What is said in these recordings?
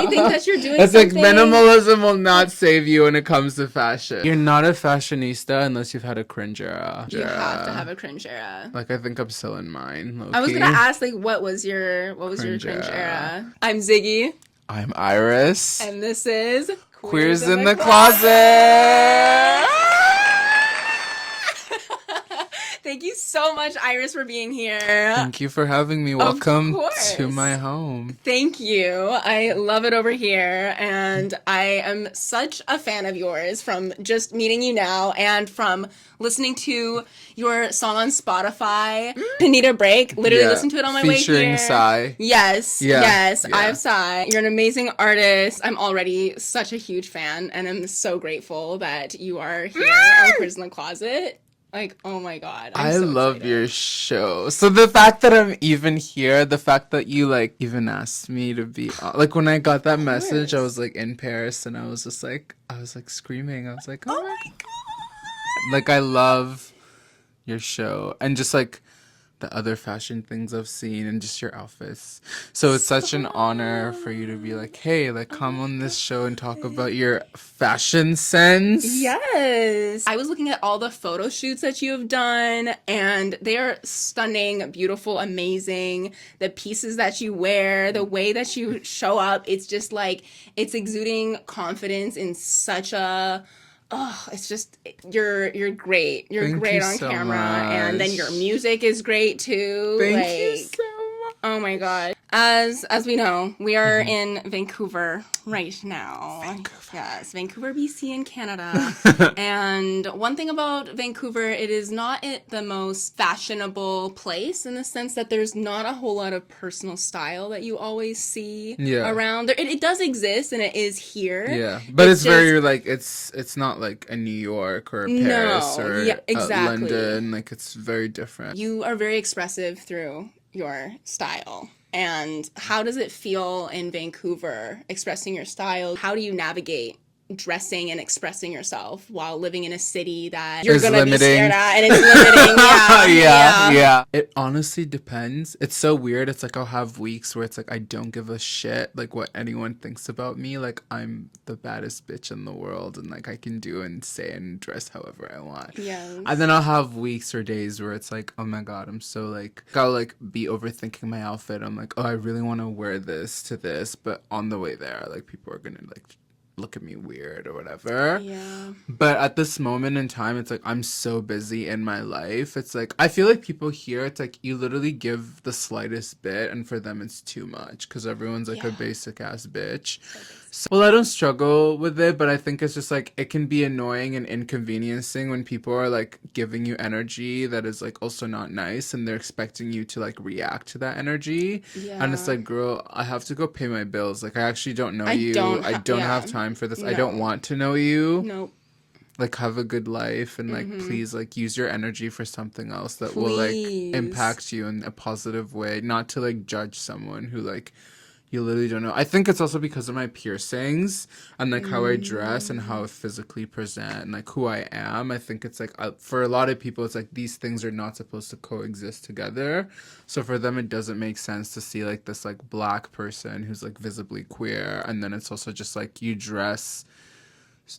they think that you're doing It's something. like minimalism will not save you when it comes to fashion. You're not a fashionista unless you've had a cringe era. You have to have a cringe era. Like, I think I'm still in mine. Low-key. I was gonna ask, like, what was your cringe era? I'm Ziggy. I'm Iris. And this is Queers in the Closet. Thank you so much, Iris, for being here. Thank you for having me. Welcome to my home. Thank you. I love it over here. And I am such a fan of yours from just meeting you now and from listening to your song on Spotify, Need a Break. Literally listen to it on my way here. Featuring Psy. Yes. I have Psy. You're an amazing artist. I'm already such a huge fan. And I'm so grateful that you are here on Queers in the Closet. Like, oh my God. I love your show. So the fact that I'm even here, the fact that you, like, even asked me to be on, like, when I got that message, I was, like, in Paris, and I was just, like, screaming. I was like, oh my God. Like, I love your show. And just, like, the other fashion things I've seen and just your outfits. So it's such an honor for you to be like, hey, like, come on this show and talk about your fashion sense. Yes. I was looking at all the photo shoots that you have done, and they are stunning, beautiful, amazing. The pieces that you wear, the way that you show up, it's just like, it's exuding confidence in such a... Oh, it's just, you're great. You're Thank great you on so camera. much. And then your music is great too. Thank you so much. Oh my God. As we know, we are in Vancouver right now. Yes, Vancouver, BC in Canada. And one thing about Vancouver, it is not the most fashionable place in the sense that there's not a whole lot of personal style that you always see around. It does exist and it is here. Yeah, but it's very, like, it's not like a New York or a Paris or London. Like, it's very different. You are very expressive through your style. And how does it feel in Vancouver expressing your style? How do you navigate dressing and expressing yourself while living in a city that you're going to be stared at and it's limiting? Yeah. It honestly depends. It's so weird. It's like I'll have weeks where it's like I don't give a shit like what anyone thinks about me. Like I'm the baddest bitch in the world and like I can do and say and dress however I want. Yes. And then I'll have weeks or days where it's like, oh my God, I'm so like, I'll like be overthinking my outfit. I'm like, oh, I really want to wear this to this, but on the way there, like people are gonna like look at me weird or whatever. Yeah. But at this moment in time, it's like I'm so busy in my life. It's like I feel like people here, it's like you literally give the slightest bit and for them it's too much because everyone's like a basic ass bitch. So, well, I don't struggle with it, but I think it's just like it can be annoying and inconveniencing when people are like giving you energy that is like also not nice and they're expecting you to like react to that energy. Yeah. And it's like, girl, I have to go pay my bills. Like I actually don't know you. I don't have time for this. No. I don't want to know you. Nope. Like have a good life and like please like use your energy for something else that will like impact you in a positive way, not to like judge someone who like you literally don't know. I think it's also because of my piercings and like how I dress and how I physically present and like who I am. I think it's like for a lot of people it's like these things are not supposed to coexist together. So for them it doesn't make sense to see like this like black person who's like visibly queer and then it's also just like you dress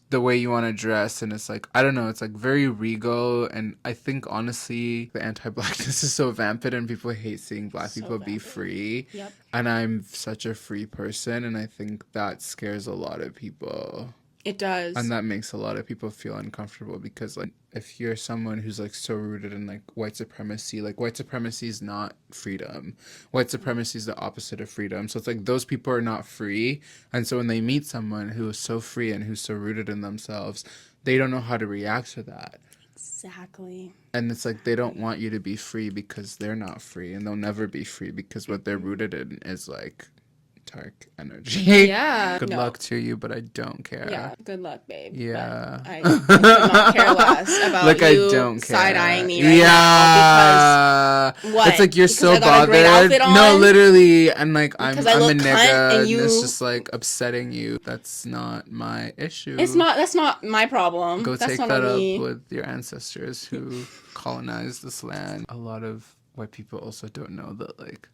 the way you want to dress and it's like I don't know, it's like very regal and I think honestly the anti-blackness is so vampant and people hate seeing black people be free. Yep. And I'm such a free person and I think that scares a lot of people. It does. And that makes a lot of people feel uncomfortable because like if you're someone who's like so rooted in like white supremacy is not freedom. White supremacy is the opposite of freedom. So it's like those people are not free. And so when they meet someone who is so free and who's so rooted in themselves, they don't know how to react to that. Exactly. And it's like they don't want you to be free because they're not free and they'll never be free because what they're rooted in is like dark energy. Yeah. Good luck to you, but I don't care. Yeah, good luck, babe. Yeah. I could not care less about like, you I don't care. side-eyeing me right now because what? It's like you're because so I got a great bothered. outfit on? No, literally. And like I'm a cunt nigga and it's just like upsetting you. That's not my issue. That's not my problem. Go that's take not that up me. with your ancestors who colonized this land. A lot of white people also don't know that like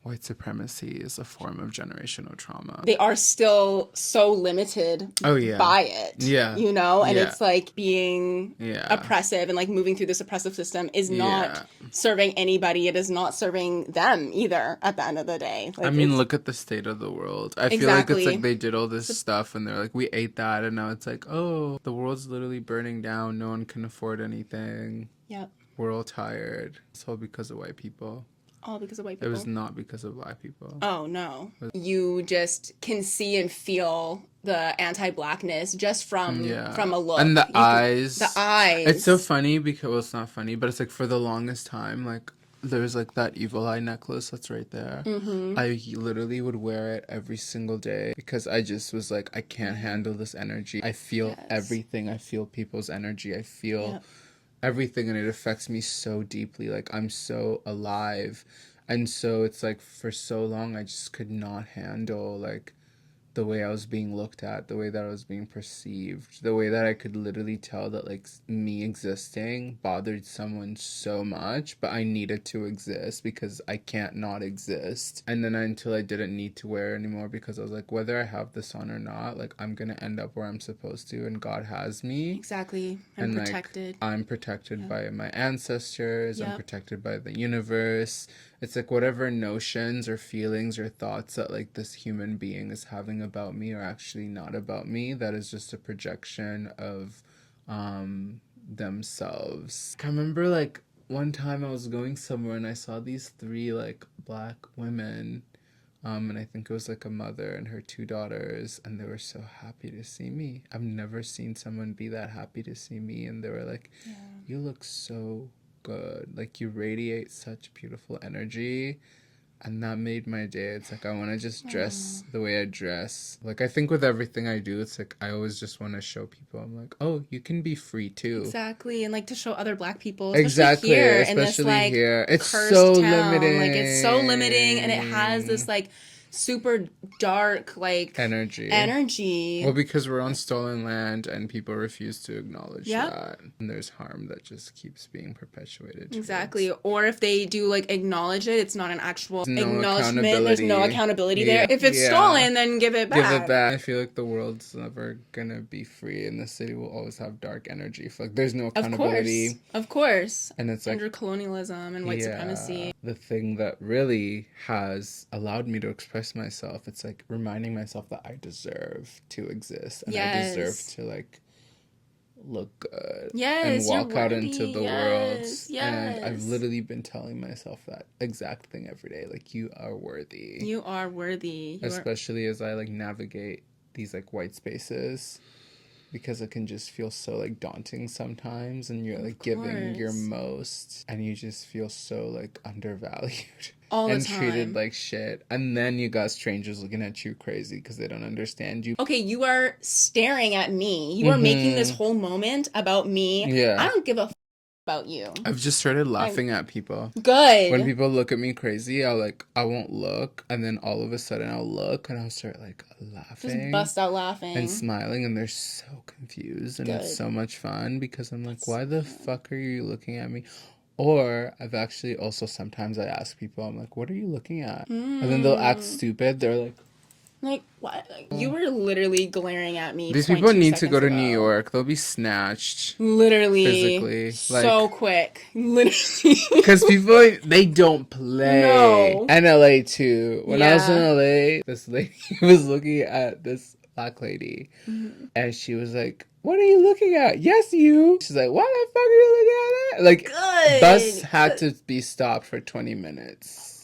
white supremacy is a form of generational trauma. They are still so limited by it. Yeah. You know? And Yeah. it's like being oppressive and like moving through this oppressive system is not serving anybody. It is not serving them either at the end of the day. Like, I mean, look at the state of the world. I feel like it's like they did all this stuff and they're like, we ate that, and now it's like, oh, the world's literally burning down. No one can afford anything. Yep. We're all tired. It's all because of white people. All because of white people. It was not because of black people. Oh, no. You just can see and feel the anti-blackness just from a look. And the eyes. The eyes. It's so funny because, well, it's not funny, but it's like for the longest time, like, there's like that evil eye necklace that's right there. Mm-hmm. I literally would wear it every single day because I just was like, I can't handle this energy. I feel everything. I feel people's energy. I feel... everything, and it affects me so deeply. Like, I'm so alive, and so it's like for so long I just could not handle like the way I was being looked at, the way that I was being perceived, the way that I could literally tell that like me existing bothered someone so much, but I needed to exist because I can't not exist. And then until I didn't need to wear it anymore because I was like, whether I have this on or not, like I'm gonna end up where I'm supposed to, and God has me. Exactly. I'm protected. Like, I'm protected by my ancestors. I'm protected by the universe. It's like whatever notions or feelings or thoughts that like this human being is having about me are actually not about me. That is just a projection of themselves. I remember like one time I was going somewhere and I saw these 3 like black women, and I think it was like a mother and her 2 daughters, and they were so happy to see me. I've never seen someone be that happy to see me, and they were like, you look so good, like you radiate such beautiful energy. And that made my day. It's like I want to just dress the way I dress. Like I think with everything I do, it's like I always just want to show people, I'm like, oh, you can be free too. Exactly. And like to show other black people, especially here in this like here. It's so limiting. Like it's so limiting, and it has this like super dark like energy. Well, because we're on stolen land and people refuse to acknowledge that, and there's harm that just keeps being perpetuated. Exactly. Or if they do like acknowledge it, it's not an actual acknowledgement. There's no accountability there. If it's stolen, then give it back. Give it back. I feel like the world's never gonna be free, and the city will always have dark energy. Like there's no accountability. Of course. And it's like under colonialism and white supremacy. The thing that really has allowed me to express myself, it's like reminding myself that I deserve to exist, and I deserve to like look good and walk out into the world. And I've literally been telling myself that exact thing every day, like you are worthy. You are worthy. Especially as I like navigate these like white spaces, because it can just feel so like daunting sometimes, and you're like giving your most and you just feel so like undervalued all the and time, treated like shit, and then you got strangers looking at you crazy because they don't understand you. Okay, you are staring at me, you are making this whole moment about me. I don't give a about you. I've just started laughing at people. Good. When people look at me crazy, I won't look, and then all of a sudden I'll look and I'll start like laughing. Just bust out laughing. And smiling, and they're so confused, and it's so much fun because I'm like, why the fuck are you looking at me? Or I've actually also sometimes I ask people, I'm like, what are you looking at? And then they'll act stupid. They're like, what? Like, you were literally glaring at me. These people need to go to New York. They'll be snatched. Literally. Physically. So quick. Literally. Because people, they don't play. No. And LA too. When I was in LA, this lady was looking at this black lady. And she was like, what are you looking at? Yes, you. She's like, why the fuck are you looking at it? Like, bus had to be stopped for 20 minutes.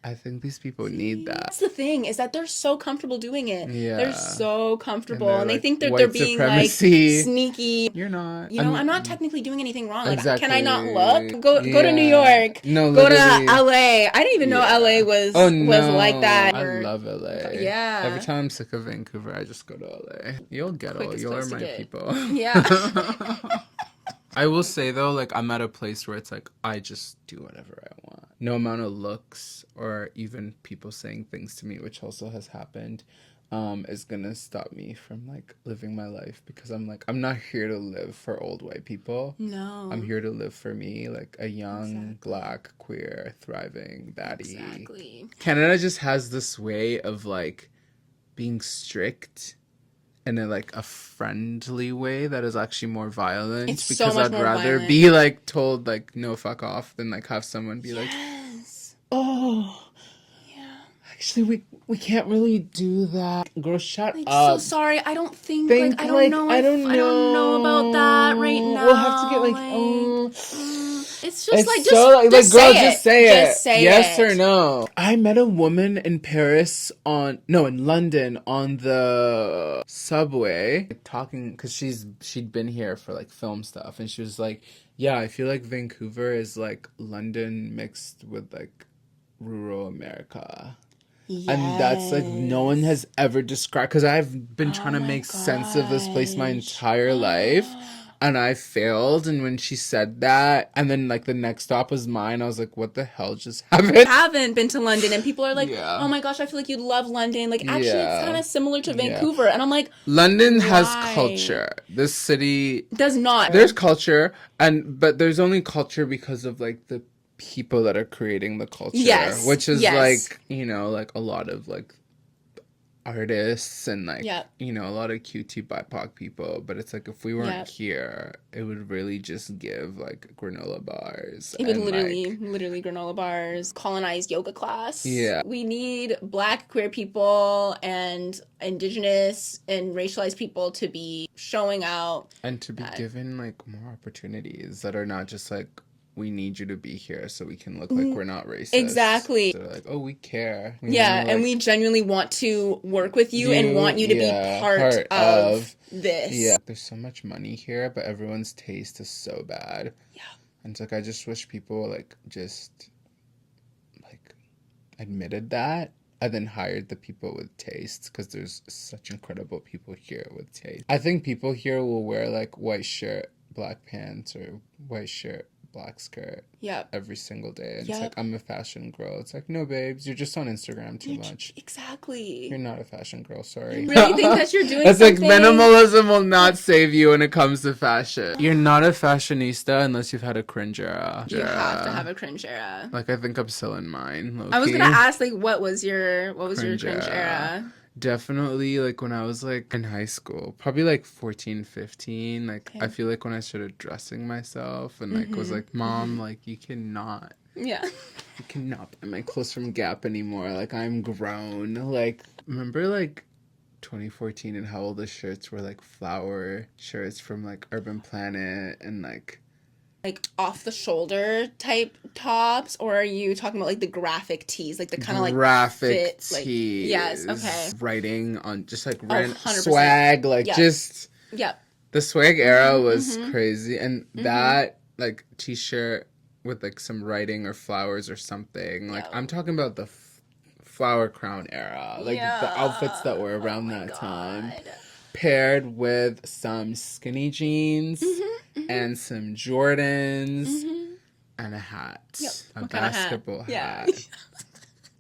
I think these people need that. That's the thing, is that they're so comfortable doing it. Yeah. They're so comfortable. And they like, think that they're being supremacy. Like sneaky. You're not. You know, I'm not technically doing anything wrong. Like, can I not look? Go to New York. No, go to LA. I didn't even know LA was like that. I love LA. Yeah. Every time I'm sick of Vancouver, I just go to LA. You'll get all. You're my people. Yeah. I will say though, like I'm at a place where it's like I just do whatever I want. No amount of looks or even people saying things to me, which also has happened, is gonna stop me from like living my life, because I'm like, I'm not here to live for old white people. No. I'm here to live for me, like a young, black, queer, thriving baddie. Exactly. Canada just has this way of like being strict in a like a friendly way that is actually more violent. It's because so much I'd more rather violent. be like told like no, fuck off, than like have someone be like, Yes. oh Yeah. actually we can't really do that. Girl, shut Like, up. so sorry. I don't think, Think, like, I don't know. I don't know. I don't know about that right now. We'll have to get like it's just like, so, just girl, say just it. say Just it. say Yes it. or no. I met a woman in Paris in London on the subway, talking, because she'd been here for like film stuff, and she was like, yeah, I feel like Vancouver is like London mixed with like rural America. Yes. And that's like no one has ever described, because I've been trying to make sense of this place my entire life, and I failed. And when she said that, and then like the next stop was mine, I was like, what the hell just happened? I haven't been to London, and people are like, Yeah. oh my gosh, I feel like you'd love London. Like, actually, Yeah. it's kind of similar to Vancouver. And I'm like, London has why? culture. This city Does not. There's culture, but there's only culture because of like the people that are creating the culture. Yes. Which is Yes. like, you know, like a lot of like artists and like, Yep. you know, a lot of QT BIPOC people. But it's like, if we weren't Yep. here, it would really just give like granola bars. It would and, literally granola bars, colonized yoga class. Yeah. We need black queer people and indigenous and racialized people to be showing out. And to be given like more opportunities that are not just like, we need you to be here so we can look like we're not racist. Exactly. So they're like, oh, we care. Yeah, and we genuinely want to work with you and want you to be part of this. Yeah. There's so much money here, but everyone's taste is so bad. Yeah. And it's like, I just wish people like just like admitted that and then hired the people with tastes, because there's such incredible people here with taste. I think people here will wear like white shirt, black pants, or white shirt, black skirt every single day. And it's like, I'm a fashion girl. It's like, no, babes, you're just on Instagram too much. Exactly. You're not a fashion girl, sorry. You really think that you're doing It's something? like, minimalism will not save you when it comes to fashion. You're not a fashionista unless you've had a cringe era. You have to have a cringe era. Like, I think I'm still in mine, low-key. I was gonna ask, like, what was your cringe era? Definitely, like, when I was, like, in high school. Probably, like, 14, 15. Like, I feel like when I started dressing myself and, like, was like, Mom, like, you cannot. Yeah. You cannot buy my clothes from Gap anymore. Like, I'm grown. Like, remember, like, 2014 and how all the shirts were, like, flower shirts from, like, Urban Planet and, like off the shoulder type tops, or are you talking about like the graphic tees, like the kind of like graphic fit, tees? Like, yes, okay. Writing on just like 100%. swag, like just the swag era was crazy, and that like t-shirt with like some writing or flowers or something. Like I'm talking about the flower crown era, like the outfits that were around that time. Paired with some skinny jeans and some Jordans and a hat, a basketball hat.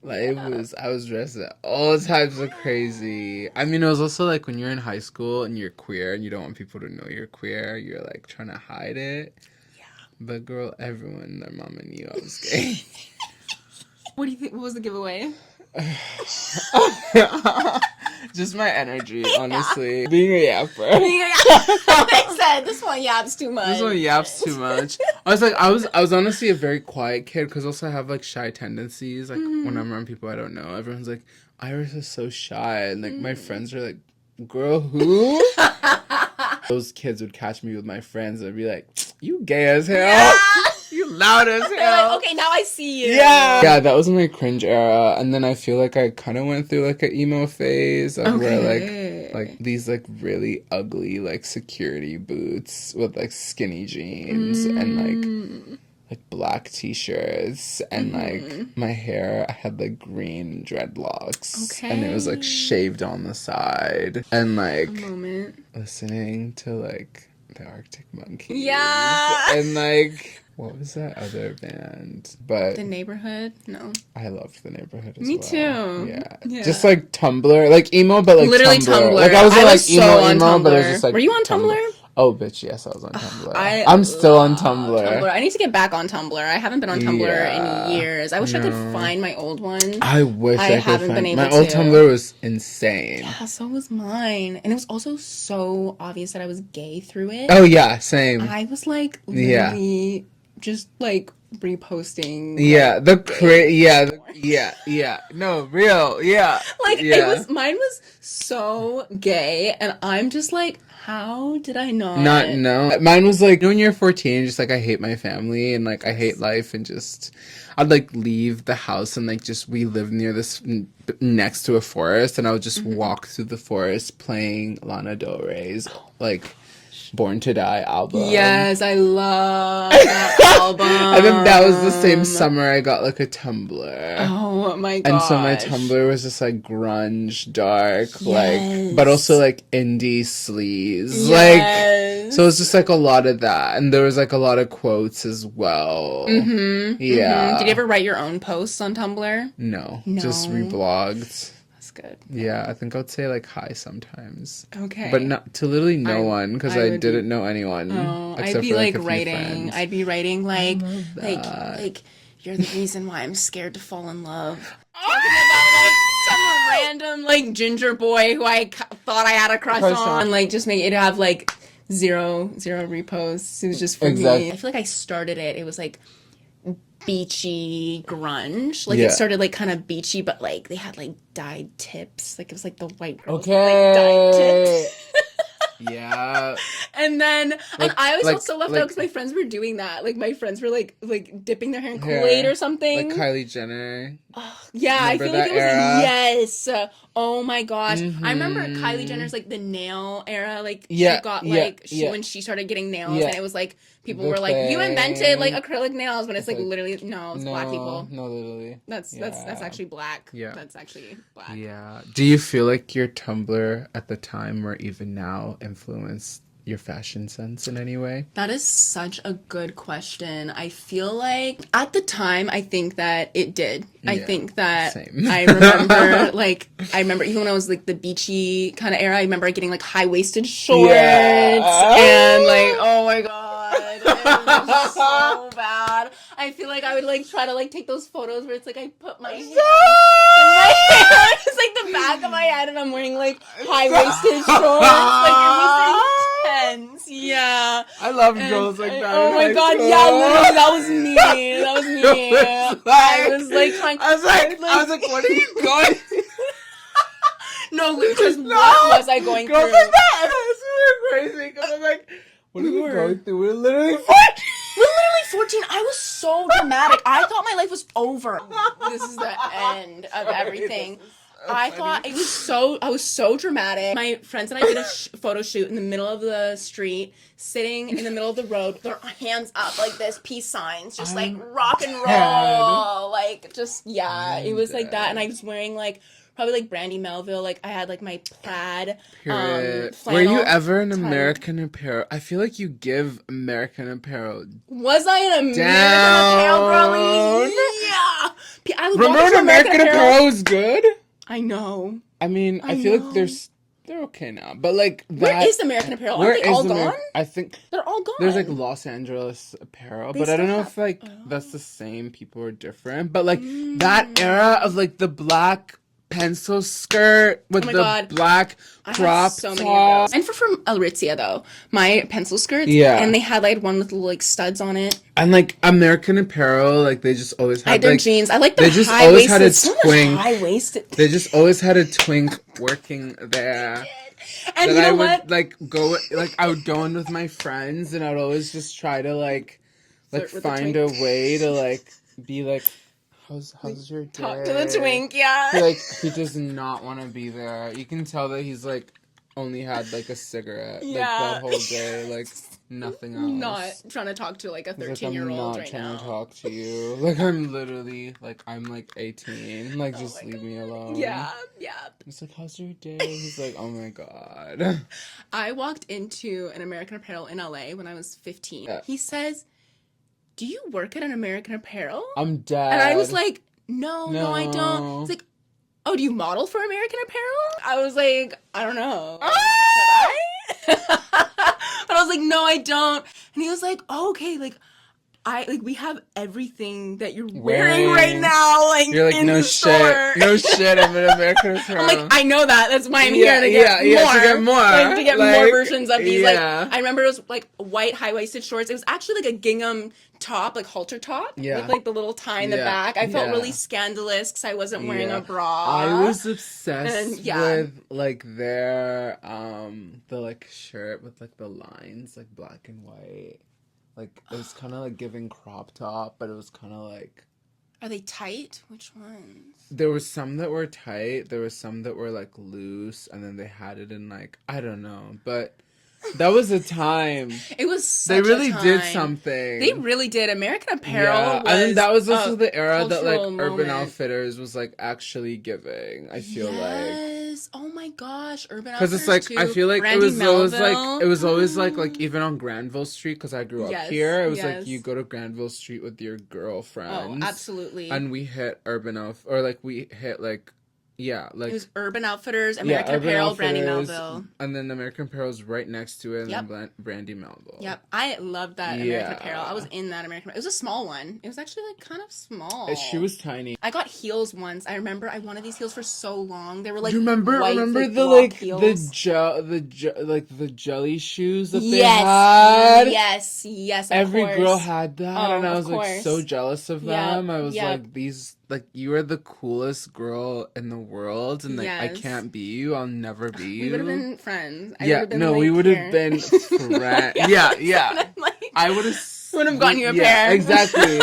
Like it was, I was dressed at all types of crazy. I mean, it was also like when you're in high school and you're queer and you don't want people to know you're queer, you're like trying to hide it. Yeah. But girl, everyone, their mama knew I was gay. What do you think? What was the giveaway? Just my energy, honestly. Being a yapper. They said this one yaps too much. This one yaps too much. I was like, I was honestly a very quiet kid, because also I have like shy tendencies. Like when I'm around people I don't know, everyone's like, Iris is so shy, and like my friends are like, girl, who? Those kids would catch me with my friends and be like, you gay as hell. Yeah. You loud as hell. They're like, okay, now I see you. Yeah, that was my cringe era, and then I feel like I kind of went through like an emo phase of where like these like really ugly like security boots with like skinny jeans and like black t-shirts and like my hair, I had like green dreadlocks and it was like shaved on the side, and like listening to like the Arctic Monkeys. Yeah. And like, what was that other band? But The Neighborhood? No. I loved The Neighborhood as Me well. too. Yeah. Yeah. Just like Tumblr, like emo, but like Literally Tumblr. Tumblr. Like I wasn't I like was so on emo, but it was Tumblr. just like Were you on Tumblr? Oh, bitch, yes, I was on Tumblr. I I'm still on love Tumblr. I need to get back on Tumblr. I haven't been on Tumblr Yeah. in years. I wish I No. could find my old one. I wish I could haven't find been able my old to. Tumblr was insane. Yeah, so was mine. And it was also so obvious that I was gay through it. Oh yeah, same. I was like literally just like reposting. Yeah, like, yeah. No, real, yeah. Like yeah. it was mine was so gay, and I'm just like, how did I not know? Mine was like when you're 14, just like I hate my family and like I hate life and just I'd like leave the house and like just we live near this next to a forest and I would just walk through the forest playing Lana Del Rey's like Born to Die album. Yes, I love that album. And then that was the same summer I got like a Tumblr. Oh my god. And so my Tumblr was just like grunge, dark, like, but also like indie sleaze. Like, so it was just like a lot of that. And there was like a lot of quotes as well. Yeah. Did you ever write your own posts on Tumblr? No. Just reblogged. That's good. Yeah, I think I would say like hi sometimes. Okay. But not to literally no one because I didn't know anyone. Oh, except I'd be for, like a few writing. friends. I'd be writing like you're the reason why I'm scared to fall in love. Talking about like some random like ginger boy who I thought I had a crush on. And like just make it have like zero reposts. It was just for me. I feel like I started it. It was like beachy grunge. Like it started like kind of beachy, but like they had like dyed tips. Like it was like the white girls with, like dyed tips. Yeah. And then and I was also left out because my friends were doing that. Like my friends were like dipping their hair in Kool-Aid or something. Like Kylie Jenner. Yeah, I feel like it was era? yes. Oh my gosh. I remember Kylie Jenner's like the nail era. Like she got like when she started getting nails and it was like people were like, you invented like acrylic nails when it's like literally no, it's black people. No, literally. That's actually black. Yeah. That's actually black. Yeah. Do you feel like your Tumblr at the time or even now influenced your fashion sense in any way? That is such a good question. I feel like at the time, I think that it did. Yeah, I think that same. I remember even when I was like the beachy kind of era, I remember getting like high-waisted shorts and like, oh my God, it was so bad. I feel like I would like try to like take those photos where it's like I put my hand in my hair. It's like the back of my head and I'm wearing like high-waisted shorts. Like it was intense. Yeah. I love girls like that. Oh my God, yeah, literally, that was me. That was me. I was like trying. I was like, what are you going? No, because what was I going girls through? like that. That's really crazy. Because I'm like, what are you going through? We're literally 14. We're literally 14. I was so dramatic. I thought my life was over. This is the end of everything. I thought I was so dramatic. My friends and I did a photo shoot in the middle of the street, sitting in the middle of the road, with our hands up like this, peace signs, just like rock and roll. Like, just, it was like that. And I was wearing like, probably like Brandy Melville. Like, I had like my plaid flannel. Were you ever an American Apparel? I feel like you give American Apparel. Was I an American Apparel girlie? Yeah. I remember when American Apparel was good? I know. I mean, I feel like they're okay now, but like where is American Apparel? Are they all gone? I think they're all gone. There's like Los Angeles Apparel, but I don't know if like that's the same people are different. But like that era of like the black pencil skirt with black crop top. And from Aritzia though, my pencil skirts. Yeah. And they had like one with little like studs on it. And like American Apparel, like they just always had their like jeans. I like the they just always had a twink. High waisted. They just always had a twink working there. And you know what? Like go like I would go in with my friends and I would always just try to like find a way to like be like, How's your day? Talk to the twink, yeah. He does not want to be there. You can tell that he's like only had like a cigarette like that whole day. Like nothing else. Not trying to talk to like a 13-year-old right now. I'm not trying to talk to you. Like, I'm literally, like, I'm like 18. Like, just leave me alone. Yeah. It's like, how's your day? He's like, oh my god. I walked into an American Apparel in LA when I was 15. Yeah. He says, do you work at an American Apparel? I'm dead. And I was like, no, I don't. He's like, oh, do you model for American Apparel? I was like, I don't know. Should I? But I was like, no, I don't. And he was like, oh, okay, like, we have everything that you're wearing right now, like, you're like, in no the store. No shit, I'm an American Apparel. I'm like, I know that. That's why I'm here to get more. To get more. Like, to get more versions of these. Like, I remember it was, like, white high-waisted shorts. It was actually, like, a gingham top, like, halter top. Yeah. With, like, the little tie in the back. I felt really scandalous because I wasn't wearing a bra. I was obsessed with, like, their, the, like, shirt with, like, the lines, like, black and white. Like, it was kind of like giving crop top, but it was kind of like... Are they tight? Which ones? There were some that were tight. There were some that were, like, loose. And then they had it in, like... I don't know. But that was a time. It was such They really a time. did something. They really did. American Apparel was I think that was also the era that, like, moment. Urban Outfitters was, like, actually giving. I feel like... Oh my gosh, Urban Because Outfitters it's like, too. I feel like Brandy it was always like even on Granville Street, because I grew up here, it was like you go to Granville Street with your girlfriends. Oh, absolutely. And we hit it was Urban Outfitters, American Apparel, Brandy Melville. And then American Apparel was right next to it, and then Brandy Melville. Yep, I loved that American Apparel. I was in that American Apparel. It was a small one. It was actually like kind of small. She was tiny. I got heels once. I remember I wanted these heels for so long. They were like remember white, the jelly shoes that they had? Yes, Every girl had that, and I was like so jealous of them. I was like, these, like, you are the coolest girl in the world, and like I can't be you. I'll never be you. We would have been friends. We would have been friends. Yeah. I would have gotten you a pair. Exactly.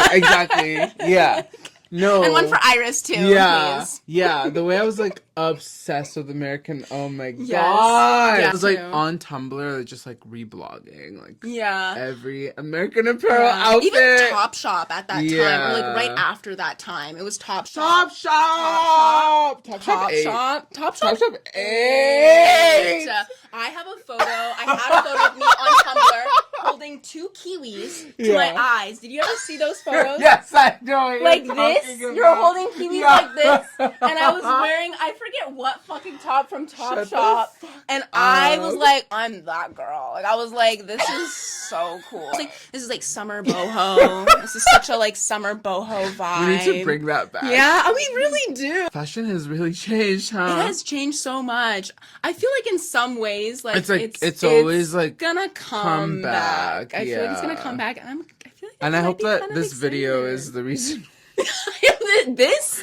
Yeah. No. And one for Iris too. Please. Yeah. The way I was like obsessed with American. Oh my god. Yeah, it was like on Tumblr, just like reblogging, like every American Apparel outfit. Even Topshop at that time, or like right after that time, it was Topshop. Topshop 8. I have a photo. I had a photo of me on Tumblr holding 2 kiwis to my eyes. Did you ever see those photos? Yes, I know. Like this? You're holding kiwis like this? And I was wearing, I forget what fucking top from Topshop. And I was like, I'm that girl. Like, I was like, this is so cool. Like, this is like summer boho. This is such a like summer boho vibe. We need to bring that back. Yeah, we really do. Fashion has really changed, huh? It has changed so much. I feel like in some ways, like it's always like gonna come back. I feel like it's gonna come back, and I hope that this video is the reason. this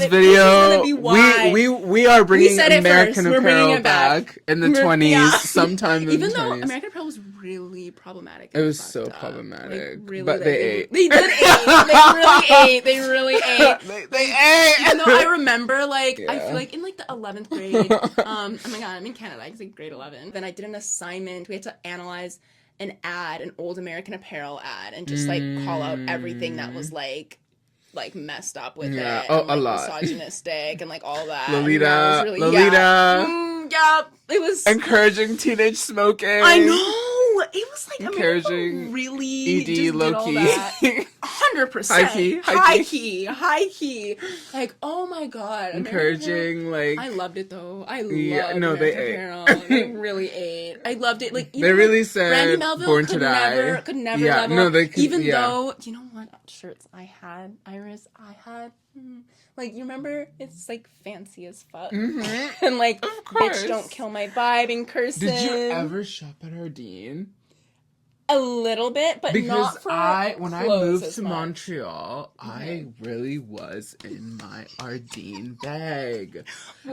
video, we are bringing American Apparel back in the 20s, sometime in the 20s. Even though American Apparel was really problematic. It was so problematic. Like, really, but they ate. They did eat. They really ate. They ate. Even though I remember, like, I feel like in, like, the 11th grade, oh my god, I'm in Canada, it's, like, grade 11. Then I did an assignment. We had to analyze an old American Apparel ad, and just, like, call out everything that was, like messed up with it. And, a lot. Misogynistic and like all that. Lolita. It was encouraging teenage smoking. I know. It was like encouraging really ED low key. 100%. High key. Like, oh my god. Encouraging, like, I loved it though. I loved they Apparel. They really ate. I loved it. Like, even they really said Brandy Melville Born to Die. Could never level. No, they could, even though, you know what shirts I had, Iris? Like, you remember? It's, like, fancy as fuck. Mm-hmm. And, like, bitch, don't kill my vibe in cursive. Did you ever shop at Ardeen? A little bit, but because not for when I moved to much. Montreal, I really was in my Ardeen bag.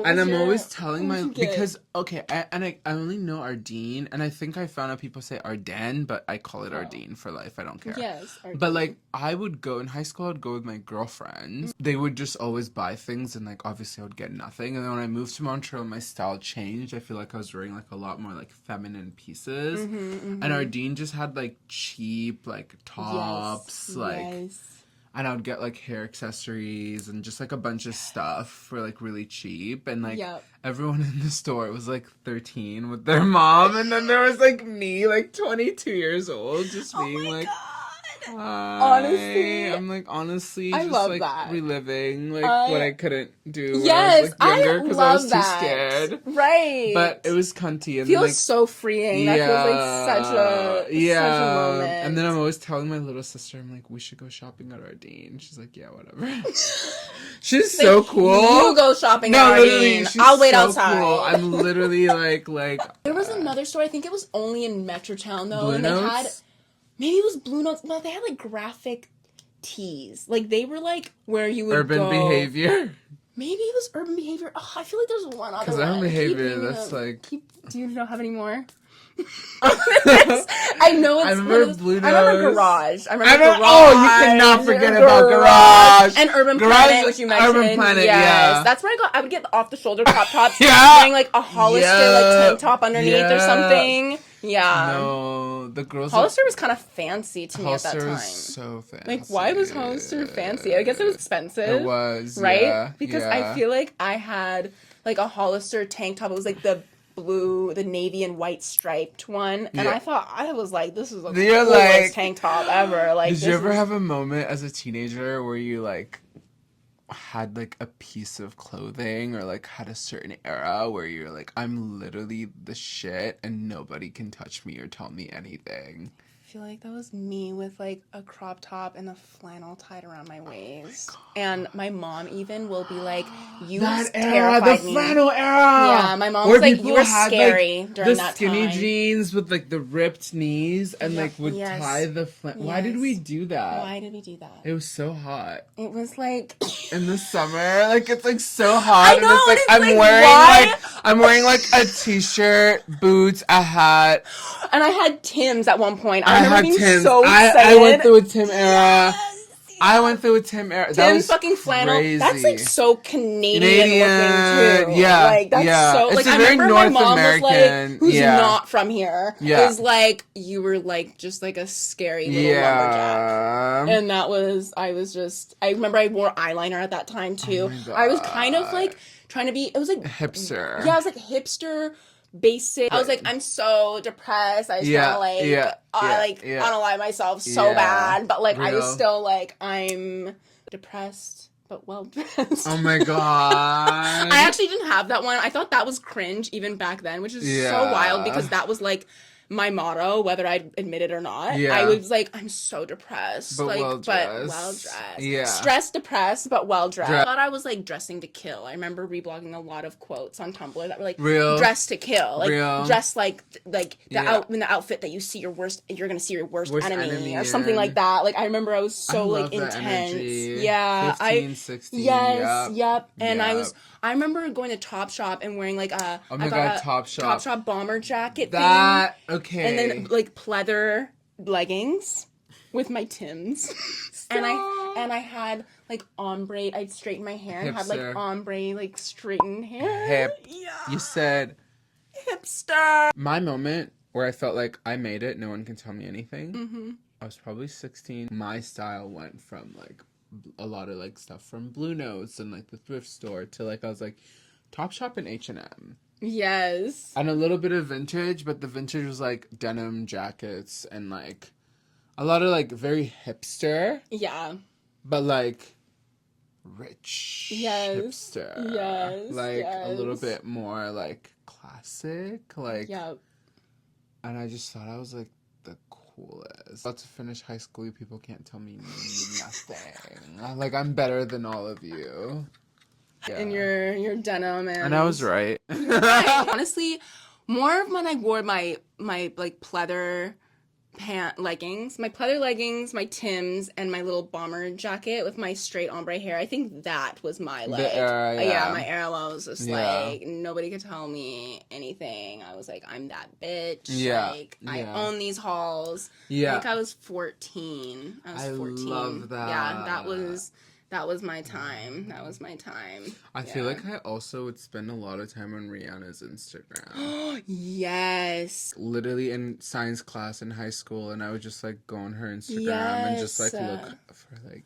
And I'm always telling because I only know Ardeen, and I think I found out people say Ardennes, but I call it Ardeen for life. I don't care. Yes, Ardeen. But like I would go in high school, I'd go with my girlfriends. They would just always buy things, and like obviously I would get nothing. And then when I moved to Montreal, my style changed. I feel like I was wearing like a lot more like feminine pieces, and Ardeen just had had like cheap like tops, and I would get like hair accessories and just like a bunch of stuff for like really cheap. And like everyone in the store was like 13 with their mom, and then there was like me, like 22 years old, just being like. God. Hi. Honestly, I'm like honestly I just love like that. reliving like what I couldn't do when yes, I was like younger because I was too that. scared. Right. But it was cunty and feels like so freeing. That feels like such a moment. And then I'm always telling my little sister, I'm like, we should go shopping at Ardeen. She's like, yeah, whatever. She's like, so cool. You go shopping at Ardeen. I'll wait outside. Cool. I'm literally like there was another store, I think it was only in Metrotown though, Blue and Notes? they had maybe it was Blue Notes. No, they had like graphic tees. Like they were like where you would Urban Behavior. Maybe it was Urban Behavior. Oh, I feel like there's one other one. Because Urban Behavior, that's like. Do you not have any more? I know it's. I remember Blue Notes. I remember Garage. Garage. Oh, you cannot forget about Garage. And Urban Planet, which you mentioned. Urban Planet, yes. That's where I would get off the shoulder crop tops. Wearing like a Hollister like tank top underneath or something. Yeah. No, the girls. Hollister was kind of fancy to me at that time. Hollister was so fancy. Like, why was Hollister fancy? I guess it was expensive. It was, right? Yeah, because I feel like I had like a Hollister tank top. It was like the navy and white striped one, and I thought I was like, this is the coolest tank top ever. Like, did you ever have a moment as a teenager where you like had like a piece of clothing or like had a certain era where you're like, I'm literally the shit and nobody can touch me or tell me anything? I feel like that was me with like a crop top and a flannel tied around my waist. And my mom even will be like, you terrified me. The flannel era! Yeah, my mom was like, you were scary during that time. The skinny jeans with like the ripped knees and like would tie the flannel. Why did we do that? Why did we do that? It was so hot. It was like... in the summer, like it's like so hot. I know, and it's like I'm wearing like a t-shirt, boots, a hat. And I had Tim's at one point. I remember being Tim's. so excited. I went through a Tim era. I went through a Tim era. Tim's fucking flannel. Crazy. That's like so Canadian looking too. Yeah. Like that's so. It's like a I very remember North my mom American, was like, "Who's not from here?" Yeah. Is like you were like just like a scary little lumberjack. And that was I remember I wore eyeliner at that time too. I was kind of like trying to be. It was like hipster. Yeah, I was like hipster. Basic. I was like, I'm so depressed. I just want to unalive myself so bad. But like, I was still like, I'm depressed but well dressed. Oh my god! I actually didn't have that one. I thought that was cringe even back then, which is so wild because that was like my motto, whether I admit it or not. Yeah. I was like, I'm so depressed. But like, well dressed. But well dressed. Yeah. Stressed, depressed, but well dressed. I thought I was like dressing to kill. I remember reblogging a lot of quotes on Tumblr that were like, dress to kill. Like, dress like in the outfit that you see you're gonna see your worst enemy or something like that. Like, I remember I was so like intense. Yeah. 15, 16. Yes. Yep. And I remember going to Topshop and wearing like a Topshop bomber jacket thing. Okay. And then like pleather leggings with my Tims. and I had like ombre. I'd straighten my hair and had like ombre like straightened hair. Hip. Yeah. You said hipster. My moment where I felt like I made it, no one can tell me anything. Mm-hmm. I was probably 16. My style went from like a lot of like stuff from Blue Notes and like the thrift store to like I was like Topshop and H&M. Yes. And a little bit of vintage, but the vintage was like denim jackets and like a lot of like very hipster. Yeah. But like rich hipster. Yes. Like a little bit more like classic. Like and I just thought I was like the coolest. About to finish high school, you people can't tell me nothing. Like I'm better than all of you. Yeah. In your denim and I was right. Honestly, more of when I wore my like pleather leggings, my Tims, and my little bomber jacket with my straight ombre hair. I think that was my like my era. I was just like nobody could tell me anything. I was like, I'm that bitch. Yeah. Like I own these halls. Yeah. I think I was 14. I was 14. Love that. Yeah, That was my time. That was my time. I feel like I also would spend a lot of time on Rihanna's Instagram. Yes. Literally in science class in high school, and I would just like go on her Instagram and just like look for like.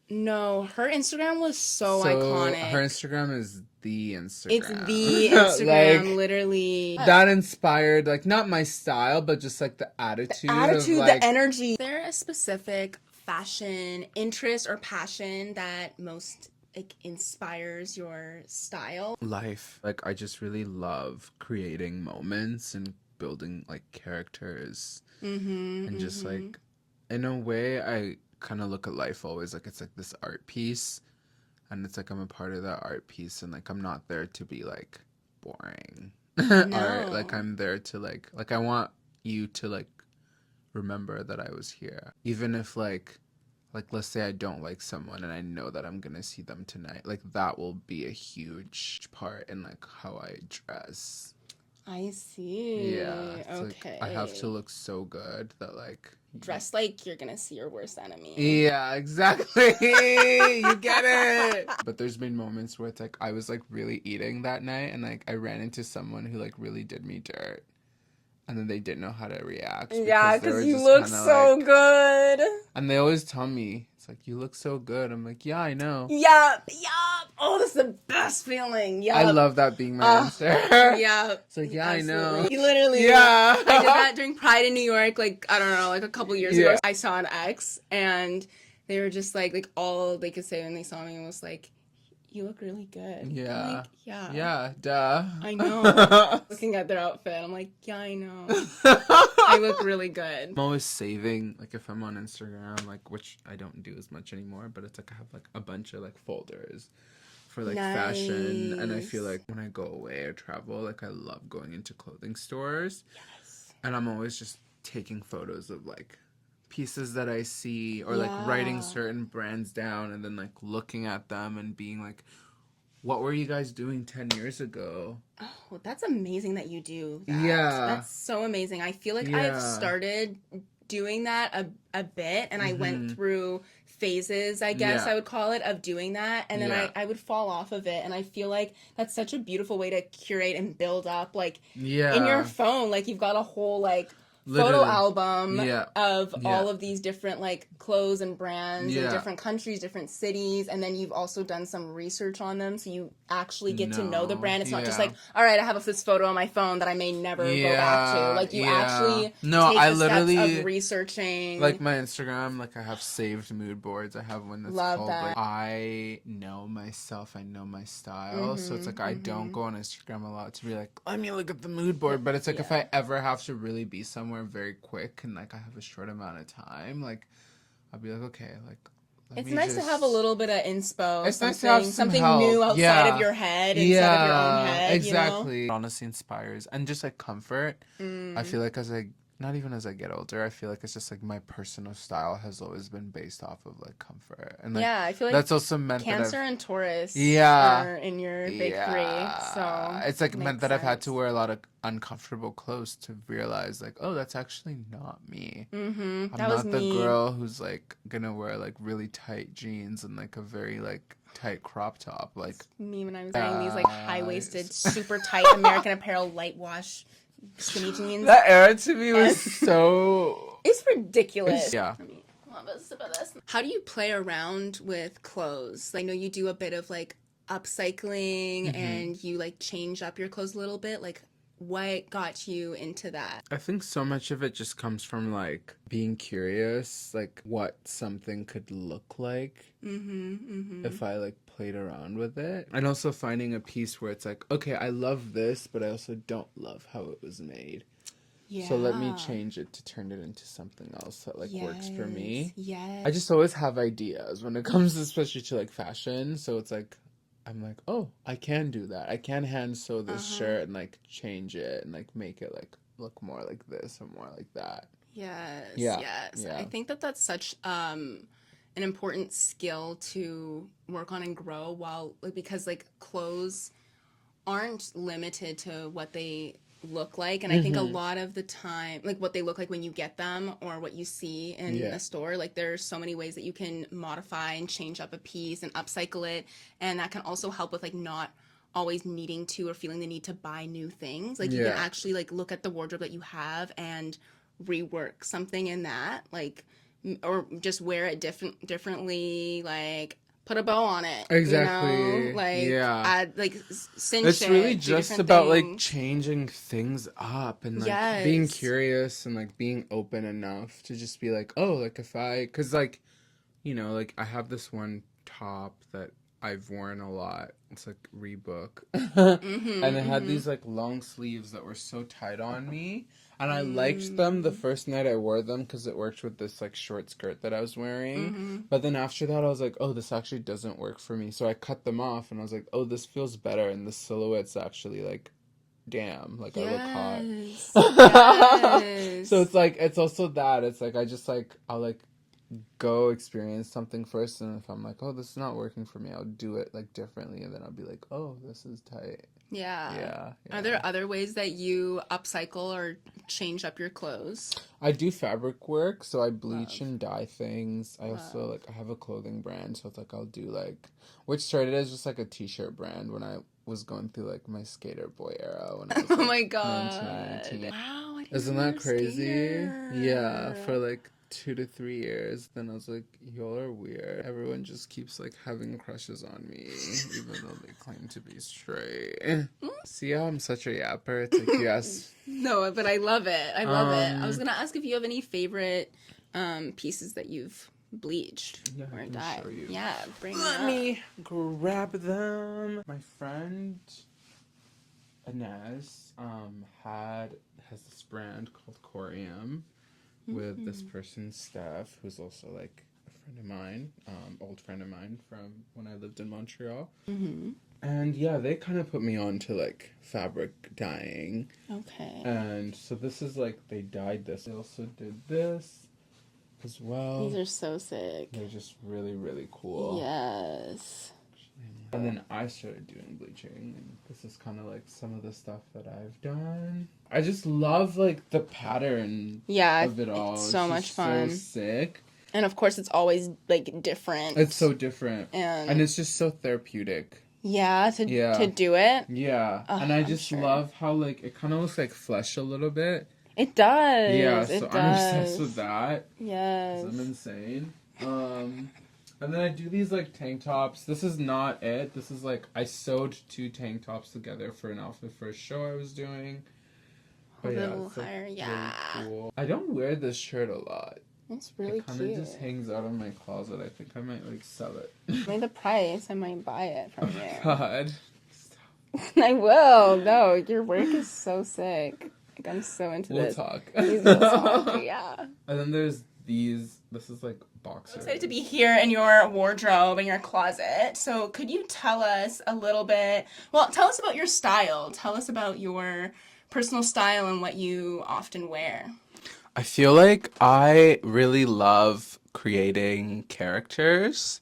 No, her Instagram was so iconic. Her Instagram is the Instagram. It's the Instagram, like, literally. That inspired, like, not my style, but just like the attitude. Of, like, the energy. Is there a specific fashion interest or passion that most like inspires your style? Life. Like, I just really love creating moments and building like characters. And just like, in a way, I kind of look at life always like it's like this art piece, and it's like I'm a part of that art piece, and like I'm not there to be like boring. Art. Like I'm there to like I want you to like remember that I was here, even if like let's say I don't like someone and I know that I'm gonna see them tonight, like that will be a huge part in like how I dress. I see. Yeah. Okay. Like, I have to look so good that like dress like you're gonna see your worst enemy. Yeah, exactly. You get it. But there's been moments where it's like I was like really eating that night, and like I ran into someone who like really did me dirt, and then they didn't know how to react. Yeah, because you look so like, good. And they always tell me, it's like, you look so good. I'm like, yeah, I know. Yup. Oh, that's the best feeling. Yup. I love that being my answer. Yeah. It's like, yeah, absolutely. I know. You literally. Yeah. I did that during Pride in New York, like, I don't know, like a couple years ago. I saw an ex, and they were just like all they could say when they saw me was like, you look really good. Yeah. Like, yeah. Yeah, duh. I know. Looking at their outfit, I'm like, yeah, I know. I look really good. I'm always saving, like, if I'm on Instagram, like, which I don't do as much anymore, but it's like I have, like, a bunch of, like, folders for, like, fashion. And I feel like when I go away or travel, like, I love going into clothing stores. Yes. And I'm always just taking photos of, like, pieces that I see, or like writing certain brands down and then like looking at them and being like, what were you guys doing 10 years ago? Oh, that's amazing that you do that. Yeah. That's so amazing. I feel like I've started doing that a bit, and I went through phases, I guess I would call it, of doing that, and then I would fall off of it, and I feel like that's such a beautiful way to curate and build up, like, in your phone, like, you've got a whole, like, photo album of all of these different like clothes and brands in different countries, different cities, and then you've also done some research on them, so you actually get to know the brand. It's not just like, all right, I have this photo on my phone that I may never go back to. Like, you actually take the steps of researching. Like my Instagram, like I have saved mood boards. I have one that's called like, I know myself, I know my style. So it's like I don't go on Instagram a lot to be like, let me look at the mood board. But it's like if I ever have to really be somewhere very quick and like I have a short amount of time, like I'll be like, okay, like it's nice to have a little bit of inspo. It's nice to have something new outside of your head instead of your own head. Exactly. You know? It honestly inspires, and just like comfort. I feel like not even as I get older, I feel like it's just like my personal style has always been based off of like comfort. And like, I feel like that's also meant Cancer and Taurus are in your big three. So it's like meant that I've had to wear a lot of uncomfortable clothes to realize like, oh, that's actually not me. I'm not the girl who's like gonna wear like really tight jeans and like a very like tight crop top. Like me when I was wearing these like high-waisted, super tight American Apparel light wash skinny jeans. That era to me was so... It's ridiculous. Yeah. Let me have a sip of this. How do you play around with clothes? I know you do a bit of like upcycling and you like change up your clothes a little bit. Like, what got you into that? I think so much of it just comes from like being curious, like what something could look like if I like played around with it, and also finding a piece where it's like, okay, I love this, but I also don't love how it was made. So let me change it to turn it into something else that like works for me. I just always have ideas when it comes especially to like fashion, so it's like I'm like, oh, I can do that. I can hand sew this shirt and like change it and like make it like look more like this or more like that. Yes. I think that that's such an important skill to work on and grow, while like, because like clothes aren't limited to what they look like, and I think a lot of the time, like what they look like when you get them or what you see in a store, like there's so many ways that you can modify and change up a piece and upcycle it, and that can also help with like not always needing to or feeling the need to buy new things. Like you can actually like look at the wardrobe that you have and rework something in that, like, or just wear it differently, like put a bow on it. Exactly. You know? Like, add, like, cinch it's it. really just about, things. like, changing things up and, like, being curious and, like, being open enough to just be like, oh, like, because, like, you know, like, I have this one top that I've worn a lot. It's, like, Reebok. And it had these, like, long sleeves that were so tight on me. And I liked them the first night I wore them because it worked with this, like, short skirt that I was wearing. But then after that, I was like, oh, this actually doesn't work for me. So I cut them off, and I was like, oh, this feels better. And the silhouette's actually, like, damn, like, I look hot. So it's, like, it's also that. It's, like, I just, like, I'll, like, go experience something first. And if I'm like, oh, this is not working for me, I'll do it, like, differently. And then I'll be like, oh, this is tight. Yeah. Are there other ways that you upcycle or change up your clothes? I do fabric work, so I bleach and dye things. I also, like, I have a clothing brand, so it's like I'll do, like, which started as just, like, a t-shirt brand when I was going through, like, my skater boy era when I was, like, oh my god. 19. Wow, I didn't Isn't know that crazy? skater. Yeah, for, like, 2 to 3 years. Then I was like, y'all are weird. Everyone just keeps, like, having crushes on me, even though they claim to be straight. See how I'm such a yapper? It's like, yes. No, but I love it. I love it. I was gonna ask if you have any favorite pieces that you've bleached or dyed. Yeah, bring them up. Let me grab them. My friend Inez has this brand called QUEERS with this person, Steph, who's also, like, a friend of mine, old friend of mine from when I lived in Montreal. And, yeah, they kind of put me on to, like, fabric dyeing. Okay. And so this is, like, they dyed this. They also did this as well. These are so sick. They're just really, really cool. Yes. And then I started doing bleaching, and this is kind of, like, some of the stuff that I've done. I just love, like, the pattern of it all. It's so much fun. So sick. And, of course, it's always, like, different. It's so different. And it's just so therapeutic. Yeah, to do it. Yeah. And I just love how, like, it kind of looks like flesh a little bit. It does. Yeah, so I'm obsessed with that. Yes. 'Cause I'm insane. And then I do these, like, tank tops. This is not it. This is, like, I sewed 2 tank tops together for an outfit for a show I was doing. But a little higher, really cool. I don't wear this shirt a lot. It's really cute. It kind of just hangs out in my closet. I think I might, like, sell it. By the price, I might buy it from you. God. I will. No, your work is so sick. Like, I'm so into this. We'll talk. We'll talk. Yeah. And then there's these. This is, like, boxers. I'm excited to be here in your wardrobe, in your closet. So could you tell us a little bit, well, tell us about your style. Tell us about your personal style and what you often wear. I feel like I really love creating characters.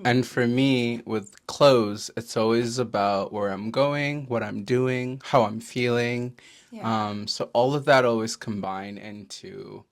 And for me, with clothes, it's always about where I'm going, what I'm doing, how I'm feeling. Yeah. So all of that always combine into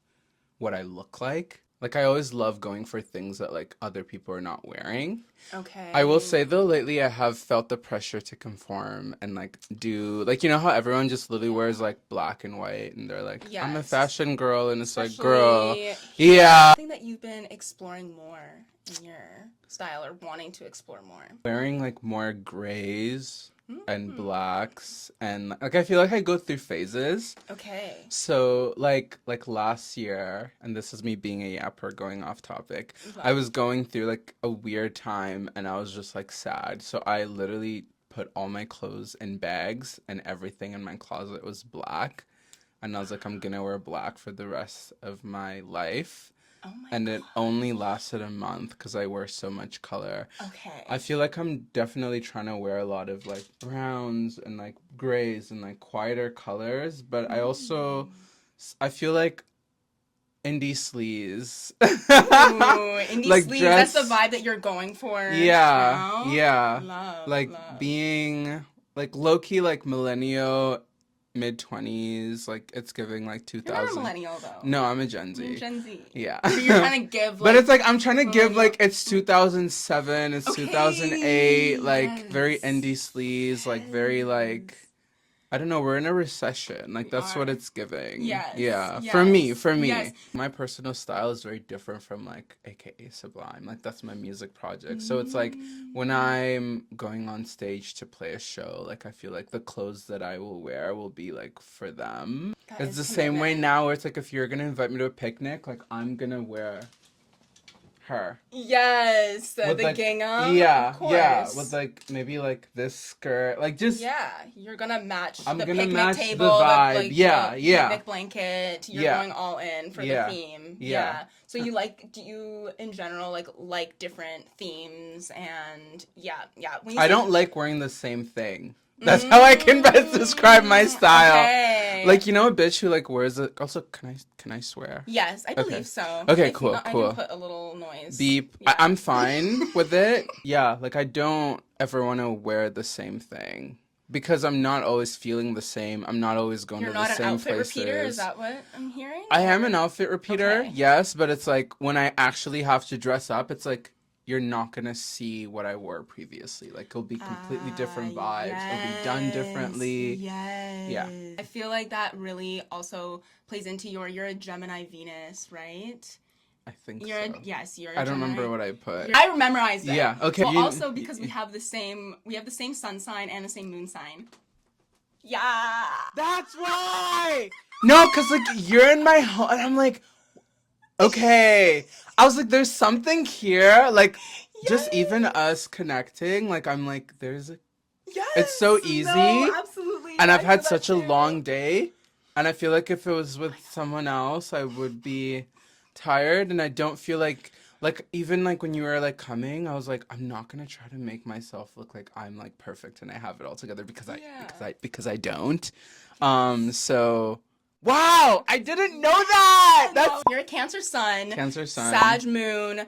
what I look like. Like, I always love going for things that, like, other people are not wearing. Okay. I will say, though, lately I have felt the pressure to conform and, like, do... Like, you know how everyone just literally wears, like, black and white, and they're like, I'm a fashion girl, and it's like, girl... Yeah. I think that you've been exploring more in your style, or wanting to explore more. Wearing, like, more grays and blacks, and, like, I feel like I go through phases. Okay. So, like last year, and this is me being a yapper going off topic, I was going through, like, a weird time, and I was just, like, sad. So I literally put all my clothes in bags, and everything in my closet was black. And I was like, I'm gonna wear black for the rest of my life. Oh my and God. It only lasted a month because I wear so much color. Okay. I feel like I'm definitely trying to wear a lot of, like, browns and, like, grays and, like, quieter colors. But I also, I feel like indie sleaze. Ooh, indie like sleaze. Dress... That's the vibe that you're going for. Yeah. Now? Yeah. Love, like love. Being, like, low-key, like, millennial mid-20s. Like, it's giving, like, You're not a 2000. millennial, though. No, I'm a Gen Z. You're Gen Z. Yeah. So you're trying to give, like... But it's, like, I'm trying to give, millennial... like, it's 2007, it's Okay, 2008, like, very yes. indie sleaze, like, very, like... I don't know, we're in a recession. Like, We that's what are. it's giving. Yes, Yeah. yes, For me. yes. My personal style is very different from, like, AKA Sublime. Like, that's my music project. So it's like, when I'm going on stage to play a show, like, I feel like the clothes that I will wear will be, like, for them. That It's is the same way commitment. now where it's like, if you're gonna invite me to a picnic, like, I'm gonna wear her. Yes, the With, like, gingham. Yeah, of course. yeah. With, like, maybe, like, this skirt. Like, just... Yeah, you're gonna match I'm the gonna picnic match the table, vibe. like, Yeah, the yeah. picnic blanket. You're Yeah. going all in for Yeah. the theme. Yeah. So do you in general like different themes and yeah. When you I say- don't like wearing the same thing. That's how I can best describe my style. Okay. Like, you know, a bitch who, like, wears it. Also, can I swear? Yes, I believe Okay. so. Okay, If cool, not, I cool. can put a little noise. Beep. Yeah. I'm fine with it. Yeah, like, I don't ever want to wear the same thing. Because I'm not always feeling the same. I'm not always going You're to not the an same outfit places. repeater, is that what I'm hearing? I am an outfit repeater, Okay. yes, but it's like, when I actually have to dress up, it's like, you're not gonna see what I wore previously. Like, it'll be completely different vibes. It'll be done differently. Yes. Yeah. I feel like that really also plays into you're a Gemini Venus, right? I think You're so. you're a I don't Gemini. remember what I put. I memorized it. Yeah, okay. Well, You- also because we have the same sun sign and the same moon sign. Yeah. That's why! No, because, like, you're in my home, and I'm like, okay. I was like, there's something here. Like, just even us connecting, like, I'm like, there's a... Yes. It's so easy. No, absolutely. And I've I had feel such that a too. long day, and I feel like if it was with someone else, I would be tired, and I don't feel like even like when you were like coming, I was like, I'm not gonna try to make myself look like I'm like perfect and I have it all together because I don't. So wow, I didn't know that. That's You're a Cancer sun. Cancer sun. Sag moon.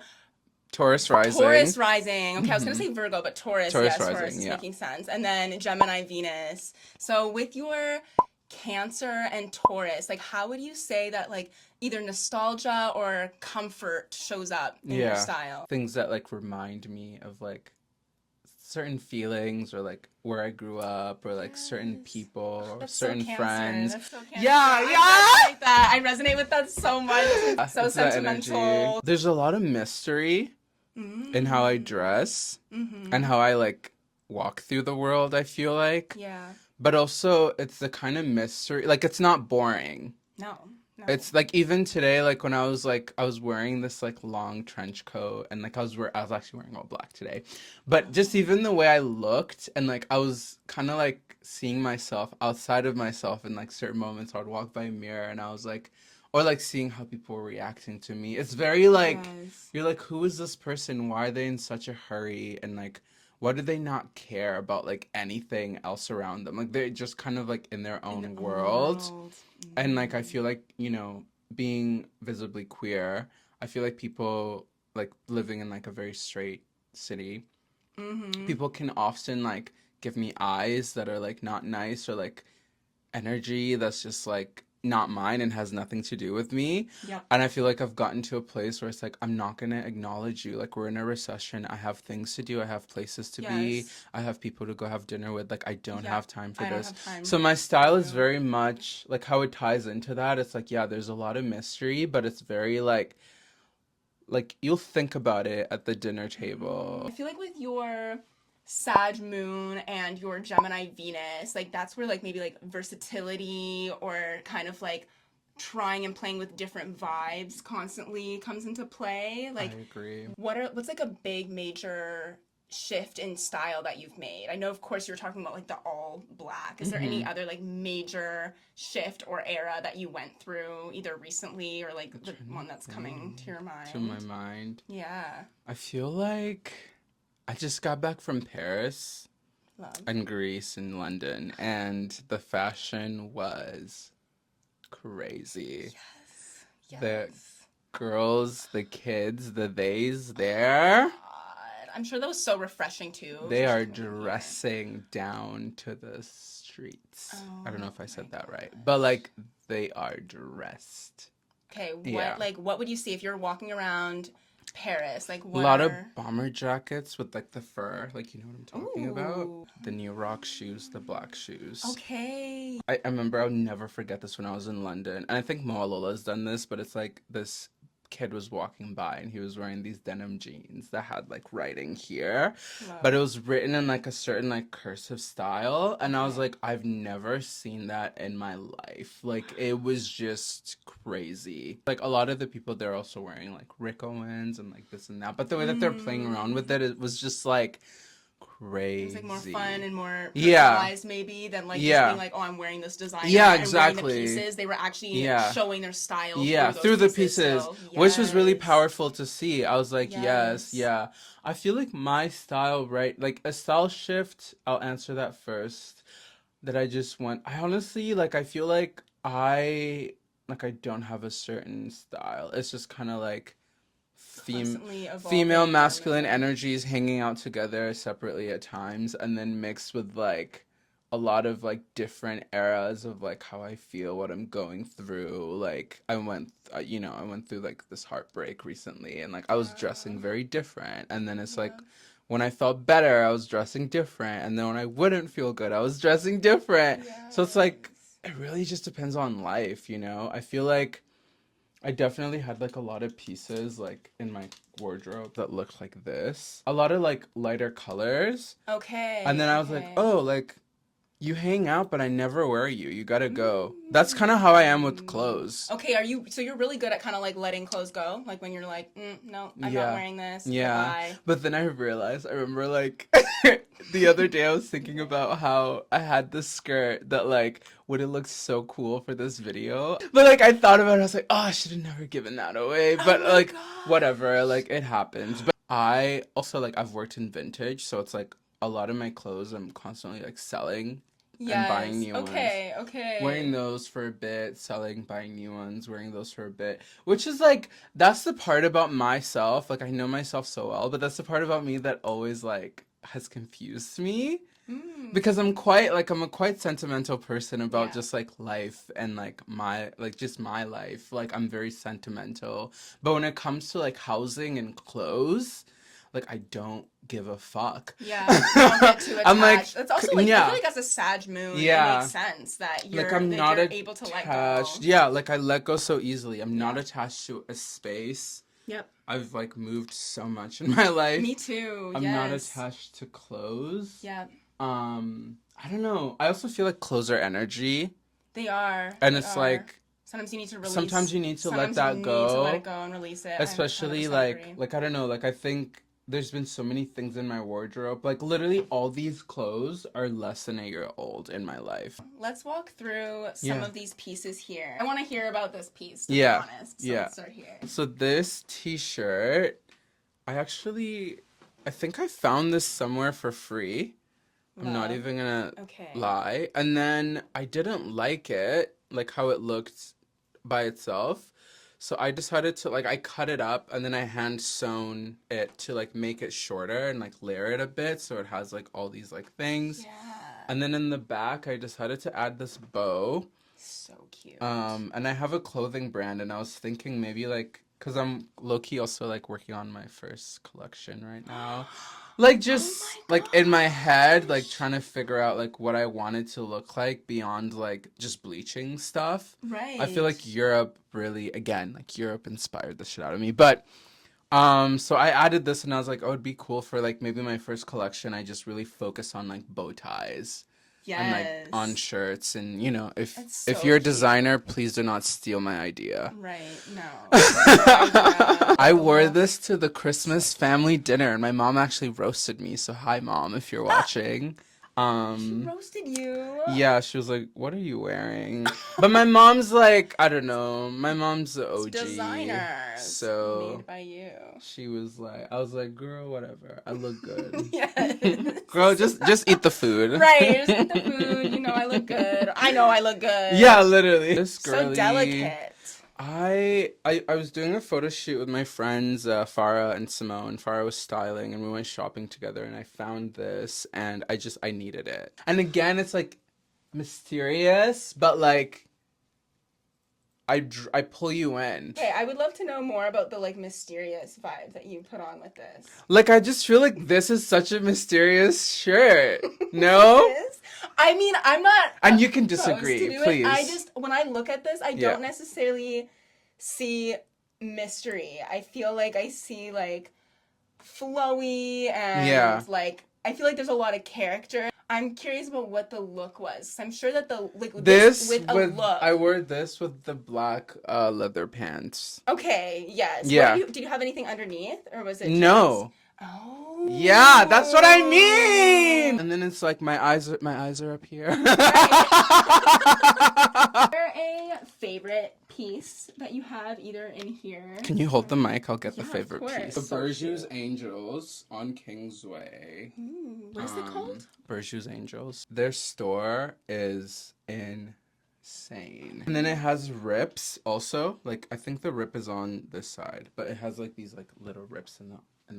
Taurus rising. Taurus rising. Okay, I was gonna say Virgo, but Taurus Taurus yes, rising, Taurus is yeah. making sense. And then Gemini Venus. So with your Cancer and Taurus, like how would you say that like either nostalgia or comfort shows up in your style? Things that like remind me of like certain feelings or like where I grew up or like certain people or That's certain so Cancer. friends. That's so Cancer. Yeah, I resonate with that so much. So It's that sentimental. energy. There's a lot of mystery in how I dress and how I like walk through the world, I feel like. Yeah. But also it's the kind of mystery, like it's not boring. No. It's like even today, like when I was wearing this like long trench coat and like I was actually wearing all black today, but just even the way I looked and like I was kind of like seeing myself outside of myself in like certain moments. I would walk by a mirror and I was like, or like seeing how people were reacting to me. It's very like you're like, who is this person? Why are they in such a hurry? And like, why do they not care about like anything else around them? Like they're just kind of like in their own world. And like I feel like, you know, being visibly queer, I feel like people like living in like a very straight city, people can often like give me eyes that are like not nice or like energy that's just like not mine and has nothing to do with me. Yep. And I feel like I've gotten to a place where it's like, I'm not going to acknowledge you. Like, we're in a recession. I have things to do. I have places to be. I have people to go have dinner with. Like, I don't have time for this. So my style is very much like how it ties into that. It's like, yeah, there's a lot of mystery, but it's very like you'll think about it at the dinner table. I feel like with your Sag moon and your Gemini Venus, like that's where like maybe like versatility or kind of like trying and playing with different vibes constantly comes into play. Like I agree. What's like a big major shift in style that you've made? I know of course you're talking about like the all black. Is there any other like major shift or era that you went through either recently or like the one that's coming to your mind? To my mind. Yeah. I feel like I just got back from Paris and Greece and London, and the fashion was crazy. Yes. The girls, the kids, the theys there. God. I'm sure that was so refreshing too. They are dressing down to the streets. Oh, I don't know if I said that my right, gosh. but like they are dressed. Okay, what Yeah. like what would you see if you're walking around Paris? Like A what lot are... of bomber jackets with like the fur, like you know what I'm talking about. Ooh. The New Rock shoes, the black shoes. Okay. I remember I'll never forget this when I was in London, and I think Moalola's done this, but it's like this kid was walking by and he was wearing these denim jeans that had like writing here, but it was written in like a certain like cursive style, and I was like, I've never seen that in my life. Like it was just crazy. Like a lot of the people there also wearing like Rick Owens and like this and that, but the way that they're playing around with it was just like crazy. It was like more fun and more Yeah. personalized maybe than like Yeah. just being like, oh, I'm wearing this designer. Yeah, and wearing the exactly. pieces. They were actually Yeah. showing their style Yeah, through through those the pieces, So, which was really yes. powerful to see. I was like, yes, Yes. yeah. I feel like my style, right? Like a style shift, I'll answer that first. That I just went, I honestly, like, I feel like I don't have a certain style. It's just kind of like Constantly evolving female, and masculine everything. energies hanging out together separately at times, and then mixed with like a lot of like different eras of like how I feel, what I'm going through. Like I went through like this heartbreak recently, and like I was dressing very different, and then it's like when I felt better I was dressing different, and then when I wouldn't feel good I was dressing different. So it's like it really just depends on life, you know. I feel like I definitely had like a lot of pieces like in my wardrobe that looked like this. A lot of like lighter colors. Okay. And then I was like, oh, like you hang out, but I never wear you. You gotta go. That's kind of how I am with clothes. Okay, so you're really good at kind of like letting clothes go? Like when you're like, no, I'm not wearing this. Yeah. Goodbye. But then I remember like the other day I was thinking about how I had this skirt that like would have looked so cool for this video. But like I thought about it, I was like, oh, I should have never given that away. But like whatever, like it happens. But I also like I've worked in vintage, so it's like a lot of my clothes I'm constantly like selling and buying new ones. Okay. Wearing those for a bit, selling, buying new ones, wearing those for a bit. Which is like, that's the part about myself. Like, I know myself so well, but that's the part about me that always like has confused me. Because I'm a quite sentimental person about just like life and like just my life. Like, I'm very sentimental. But when it comes to like housing and clothes, like I don't give a fuck. Yeah, you don't get too attached. I'm like, that's also like I feel like as a Sag moon, it makes sense that you're like I'm not you're able to let go. Yeah, like I let go so easily. I'm not attached to a space. Yep. I've like moved so much in my life. Me too. I'm not attached to clothes. Yeah. I don't know. I also feel like clothes are energy. They are. And they it's are. like sometimes you need to release. Sometimes you need to let that you go. Need to let it go and release it. Especially like I don't know, like I think there's been so many things in my wardrobe. Like literally all these clothes are less than a year old in my life. Let's walk through some of these pieces here. I want to hear about this piece, to be honest. So let's start here. So this t-shirt, I think I found this somewhere for free. I'm not even gonna lie. And then I didn't like it, like how it looked by itself. So I decided to, like, I cut it up and then I hand sewn it to, like, make it shorter and, like, layer it a bit so it has, like, all these, like, things. Yeah. And then in the back, I decided to add this bow. So cute. And I have a clothing brand and I was thinking maybe, like, because I'm low-key also, like, working on my first collection right now. Like, just, like, in my head, like, trying to figure out, like, what I wanted to look like beyond, like, just bleaching stuff. Right. I feel like Europe really, again, like, Europe inspired the shit out of me. But, so I added this and I was like, oh, it'd be cool for, like, maybe my first collection, I just really focus on, like, bow ties. Yes. And, like, on shirts. And, you know, if so you're a cute. designer, please do not steal my idea. Right. No. I wore this to the Christmas family dinner, and my mom actually roasted me. So hi, Mom, if you're watching. She roasted you. Yeah, she was like, "What are you wearing?" But my mom's like, I don't know. My mom's the OG. Designers. So made by you. she was like, I was like, "Girl, whatever. I look good." Yes. Girl, just eat the food. Right. Just eat the food. You know I look good. I know I look good. Yeah, literally. This girly, so delicate. I was doing a photo shoot with my friends Farah and Simone. Farah was styling and we went shopping together and I found this and I needed it. And again, it's like mysterious, but like I pull you in. Okay, I would love to know more about the like mysterious vibe that you put on with this. Like I just feel like this is such a mysterious shirt. No? It is? I mean, I'm not And you can opposed disagree, to do please. it. I just, when I look at this, I Yeah. don't necessarily see mystery. I feel like I see like flowy and like I feel like there's a lot of character. I'm curious about what the look was. I'm sure that the like this with a look. I wore this with the black leather pants. Okay, yes. Yeah. Did you have anything underneath, or was it just... No. Oh. Yeah, that's what I mean. And then it's like my eyes are up here. Is there a favorite piece that you have either in here? Can you hold the mic? I'll get the Yeah, of favorite course. piece. The The Berjou's Angels on Kingsway. Ooh, what is it called? Berjou's Angels. Their store is insane. And then it has rips also. Like I think the rip is on this side, but it has like these like little rips in the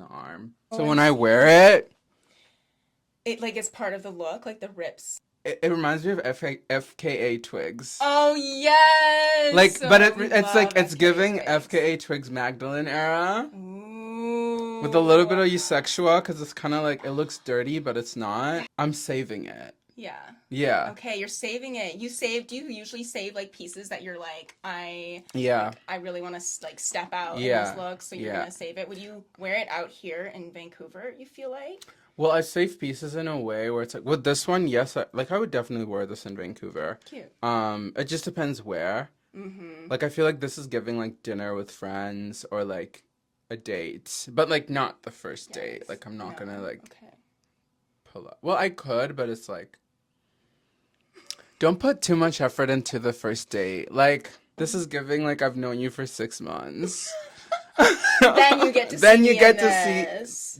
arm. So when I wear it, like it's part of the look, like the rips. it reminds me of FKA Twigs. Oh yes. Like, so but it's like it's FKA giving Twigs. FKA Twigs Magdalene era. Ooh. With a little bit of eusexual, because it's kind of like, it looks dirty, but it's not. I'm saving it. Yeah. Yeah. Okay, you're saving it. Do you usually save like pieces that you're like, I really want to like step out in this look, so you're gonna save it. Would you wear it out here in Vancouver, you feel like? Well, I save pieces in a way where it's like, with this one, yes, I would definitely wear this in Vancouver. Cute. It just depends where. Mm-hmm. Like, I feel like this is giving like dinner with friends or like a date, but like not the first date. Like I'm not gonna like pull up. Well, I could, but it's like, don't put too much effort into the first date. Like this is giving like I've known you for 6 months. Then you get to see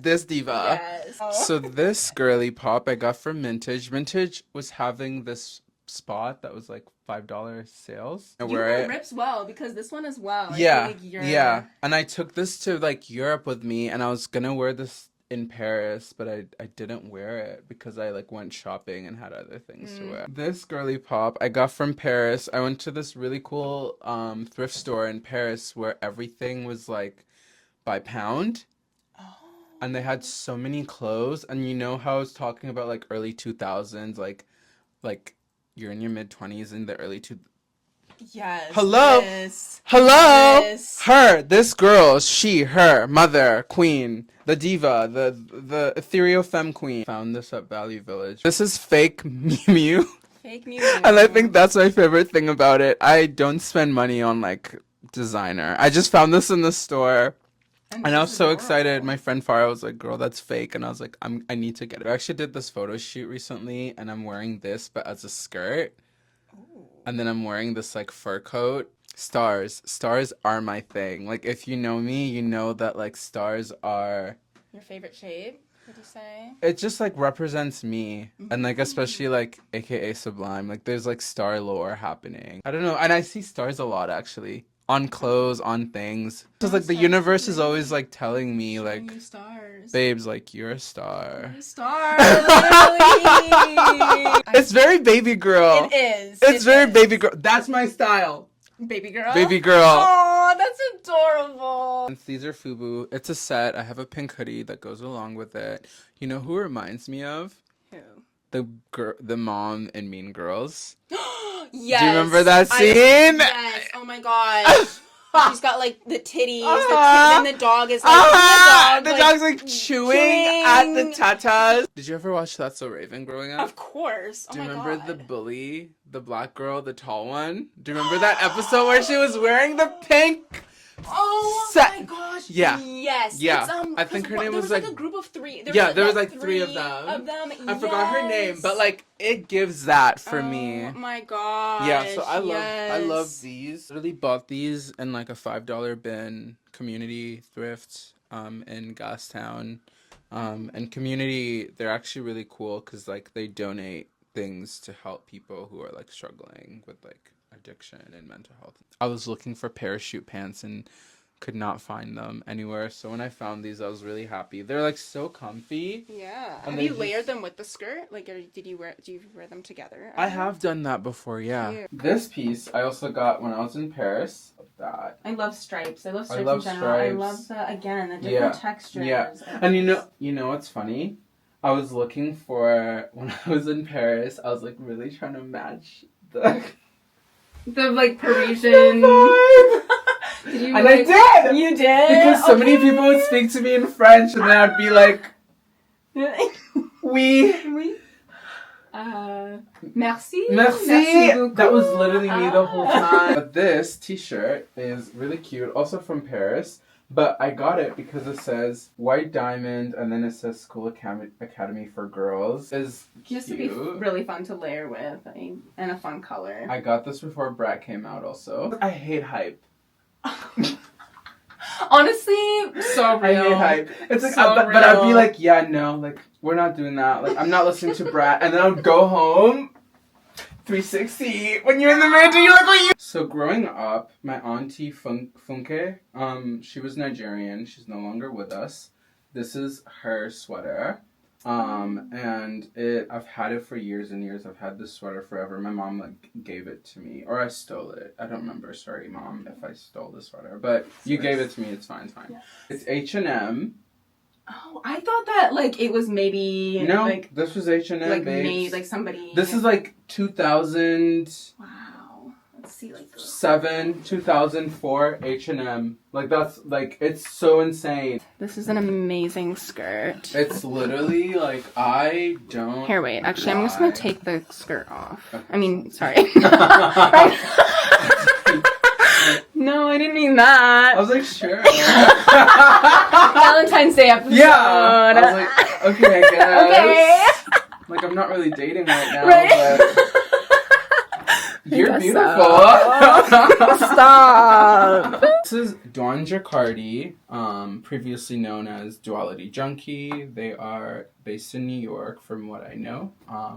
this diva. Yes. So this girly pop I got from Mintage. Mintage was having this spot that was like $5 sales. You wear rips well because this one as well. Yeah, I feel like yeah. And I took this to like Europe with me, and I was gonna wear this in Paris, but I didn't wear it because I like went shopping and had other things to wear. This girly pop I got from Paris. I went to this really cool thrift store in Paris where everything was like by pound. Oh. And they had so many clothes, and you know how I was talking about like early 2000s, like you're in your mid-20s in the early Yes. Hello. Yes. Hello. Yes. Her, this girl, she, her, mother, queen, the diva, the ethereal femme queen. Found this at Value Village. This is fake Mew Mew. Fake Mew Mew. And I think that's my favorite thing about it. I don't spend money on like designer. I just found this in the store. And I was so excited. My friend Farah was like, girl, that's fake. And I was like, I need to get it. I actually did this photo shoot recently, and I'm wearing this, but as a skirt. Ooh. And then I'm wearing this like fur coat. Stars are my thing. Like if you know me, you know that like stars are your favorite shade, would you say? It just like represents me. And like especially like AKA Sublime. Like there's like star lore happening. I don't know. And I see stars a lot actually. On clothes, on things. Because like the universe is always like telling me like, stars. Babes, like you're a star. You're a star, literally. It's very baby girl. It is. It's very baby girl. That's my style. Baby girl? Baby girl. Oh, that's adorable. And these are FUBU. It's a set. I have a pink hoodie that goes along with it. You know who reminds me of? Who? The mom in Mean Girls. Yes. Do you remember that scene? Yes. Oh my gosh. She's got like the titties, and the dog is like the dog's like chewing at the tatas. Did you ever watch That's So Raven growing up? Of course. Do you remember the bully, the black girl, the tall one? Do you remember that episode where she was wearing the pink? Oh my gosh. Yeah. Yes. Yeah. It's, I think her name was like a group of 3. There was like 3 of them. I forgot her name, but like it gives that for me. Oh my gosh. Yeah, so I love these. I really bought these in like a $5 bin, community thrift in Gastown. And community, they're actually really cool because like they donate things to help people who are like struggling with like addiction and mental health. I was looking for parachute pants in could not find them anywhere. So when I found these, I was really happy. They're like so comfy. Yeah. And Have you layered them with the skirt? Like, do you wear them together? I have done that before, yeah. Cute. This piece I also got when I was in Paris. That. I love stripes. I love stripes in general. I love the different textures. Yeah. And you know what's funny? I was looking for, when I was in Paris, I was like really trying to match the like Parisian vibe. And I did! You did? Because so many people would speak to me in French and then I'd be like, oui. Merci. Merci beaucoup. That was literally me the whole time. But this t-shirt is really cute, also from Paris. But I got it because it says White Diamond and then it says School Academy for Girls. It's just to be really fun to layer with and a fun color. I got this before Brat came out also. I hate hype. Honestly, so real. I hate hype. It's like, but I'd be like, yeah, no, like, we're not doing that. Like, I'm not listening to Brat. And then I would go home, 360. When you're in the mirror, you're like, what are you? So growing up, my auntie Funke, she was Nigerian. She's no longer with us. This is her sweater. And I've had it for years and years. I've had this sweater forever. My mom like gave it to me, or I stole it. I don't remember. Sorry, Mom, if I stole the sweater. But you gave it to me. It's fine. It's fine. Yes. It's H&M. Oh, I thought that like it was maybe no. Like, this was H&M. Like made like somebody. This is like 2000. Wow. Let's see, like 2004 H&M. Like that's like it's so insane. This is an amazing skirt. It's literally like I don't. Here, wait. Actually, I'm just gonna take the skirt off. Okay. I mean, sorry. No, I didn't mean that. I was like, sure. Valentine's Day episode. Yeah. I was like, okay, I guess. Okay. Like I'm not really dating right now, but. You're beautiful. Stop. This is Dawn Jacardi, previously known as Duality Junkie. They are based in New York, from what I know.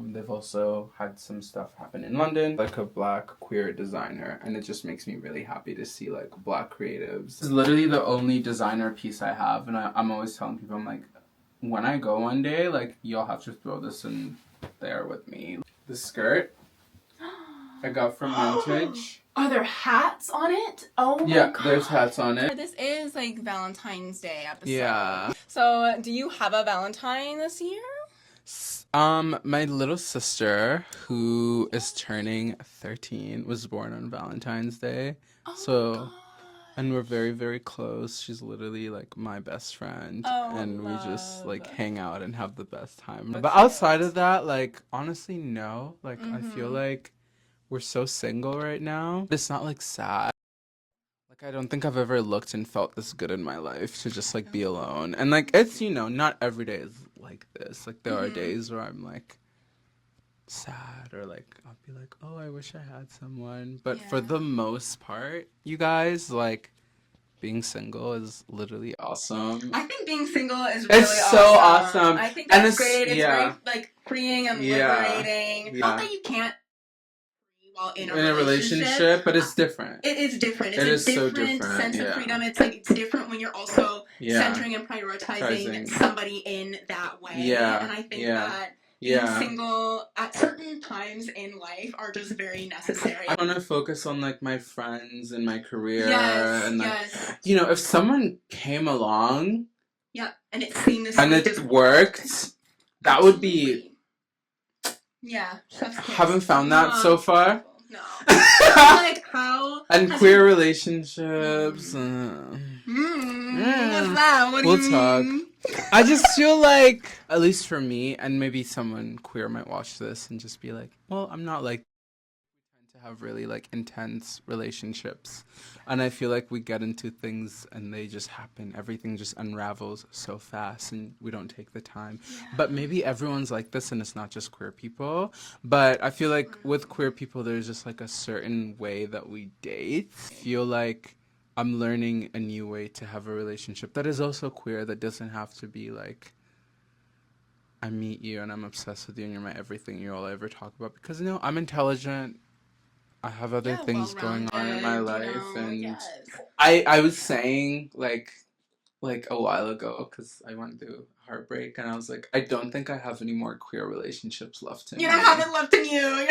They've also had some stuff happen in London, like a black queer designer, and it just makes me really happy to see like black creatives. This is literally the only designer piece I have, and I'm always telling people, I'm like, when I go one day, like you'll have to throw this in there with me. The skirt I got from Vintage. Are there hats on it? Oh my yeah, God. There's hats on it. This is like Valentine's Day episode. Yeah. So, do you have a Valentine this year? My little sister, who is turning 13, was born on Valentine's Day. Oh so, God. And we're very, very close. She's literally like my best friend. And we just like hang out and have the best time. But outside of that, like honestly, no. Like I feel like we're so single right now. It's not like sad. Like I don't think I've ever looked and felt this good in my life to just like be alone. And like it's, you know, not every day is like this. Like there are days where I'm like sad or like I'll be like, oh, I wish I had someone. But for the most part, you guys, like being single is literally awesome. I think being single is really It's so awesome. I think that's great. It's very like freeing and liberating. Yeah. Not that you can't while in a relationship, but it's different. It is different. It's it is different so different sense of freedom. It's like it's different when you're also centering and prioritizing somebody in that way. Yeah. And I think that being single at certain times in life are just very necessary. I want to focus on like my friends and my career and like you know, if someone came along and it seamlessly and it worked, that would be haven't found that so far. No. Like how and queer relationships. What's that? What do you mean? I just feel like, at least for me, and maybe someone queer might watch this and just be like, well, I'm not like to have really like intense relationships. And I feel like we get into things and they just happen. Everything just unravels so fast and we don't take the time. But maybe everyone's like this and it's not just queer people. But I feel like with queer people, there's just like a certain way that we date. I feel like I'm learning a new way to have a relationship that is also queer, that doesn't have to be like, I meet you and I'm obsessed with you and you're my everything, you're all I ever talk about. Because, you know, I'm intelligent, I have other Yeah, things going on in my well-rounded, life, you know, and yes. I was saying like a while ago, because I went through heartbreak, and I was like, I don't think I have any more queer relationships left in You me. don't have it left in you.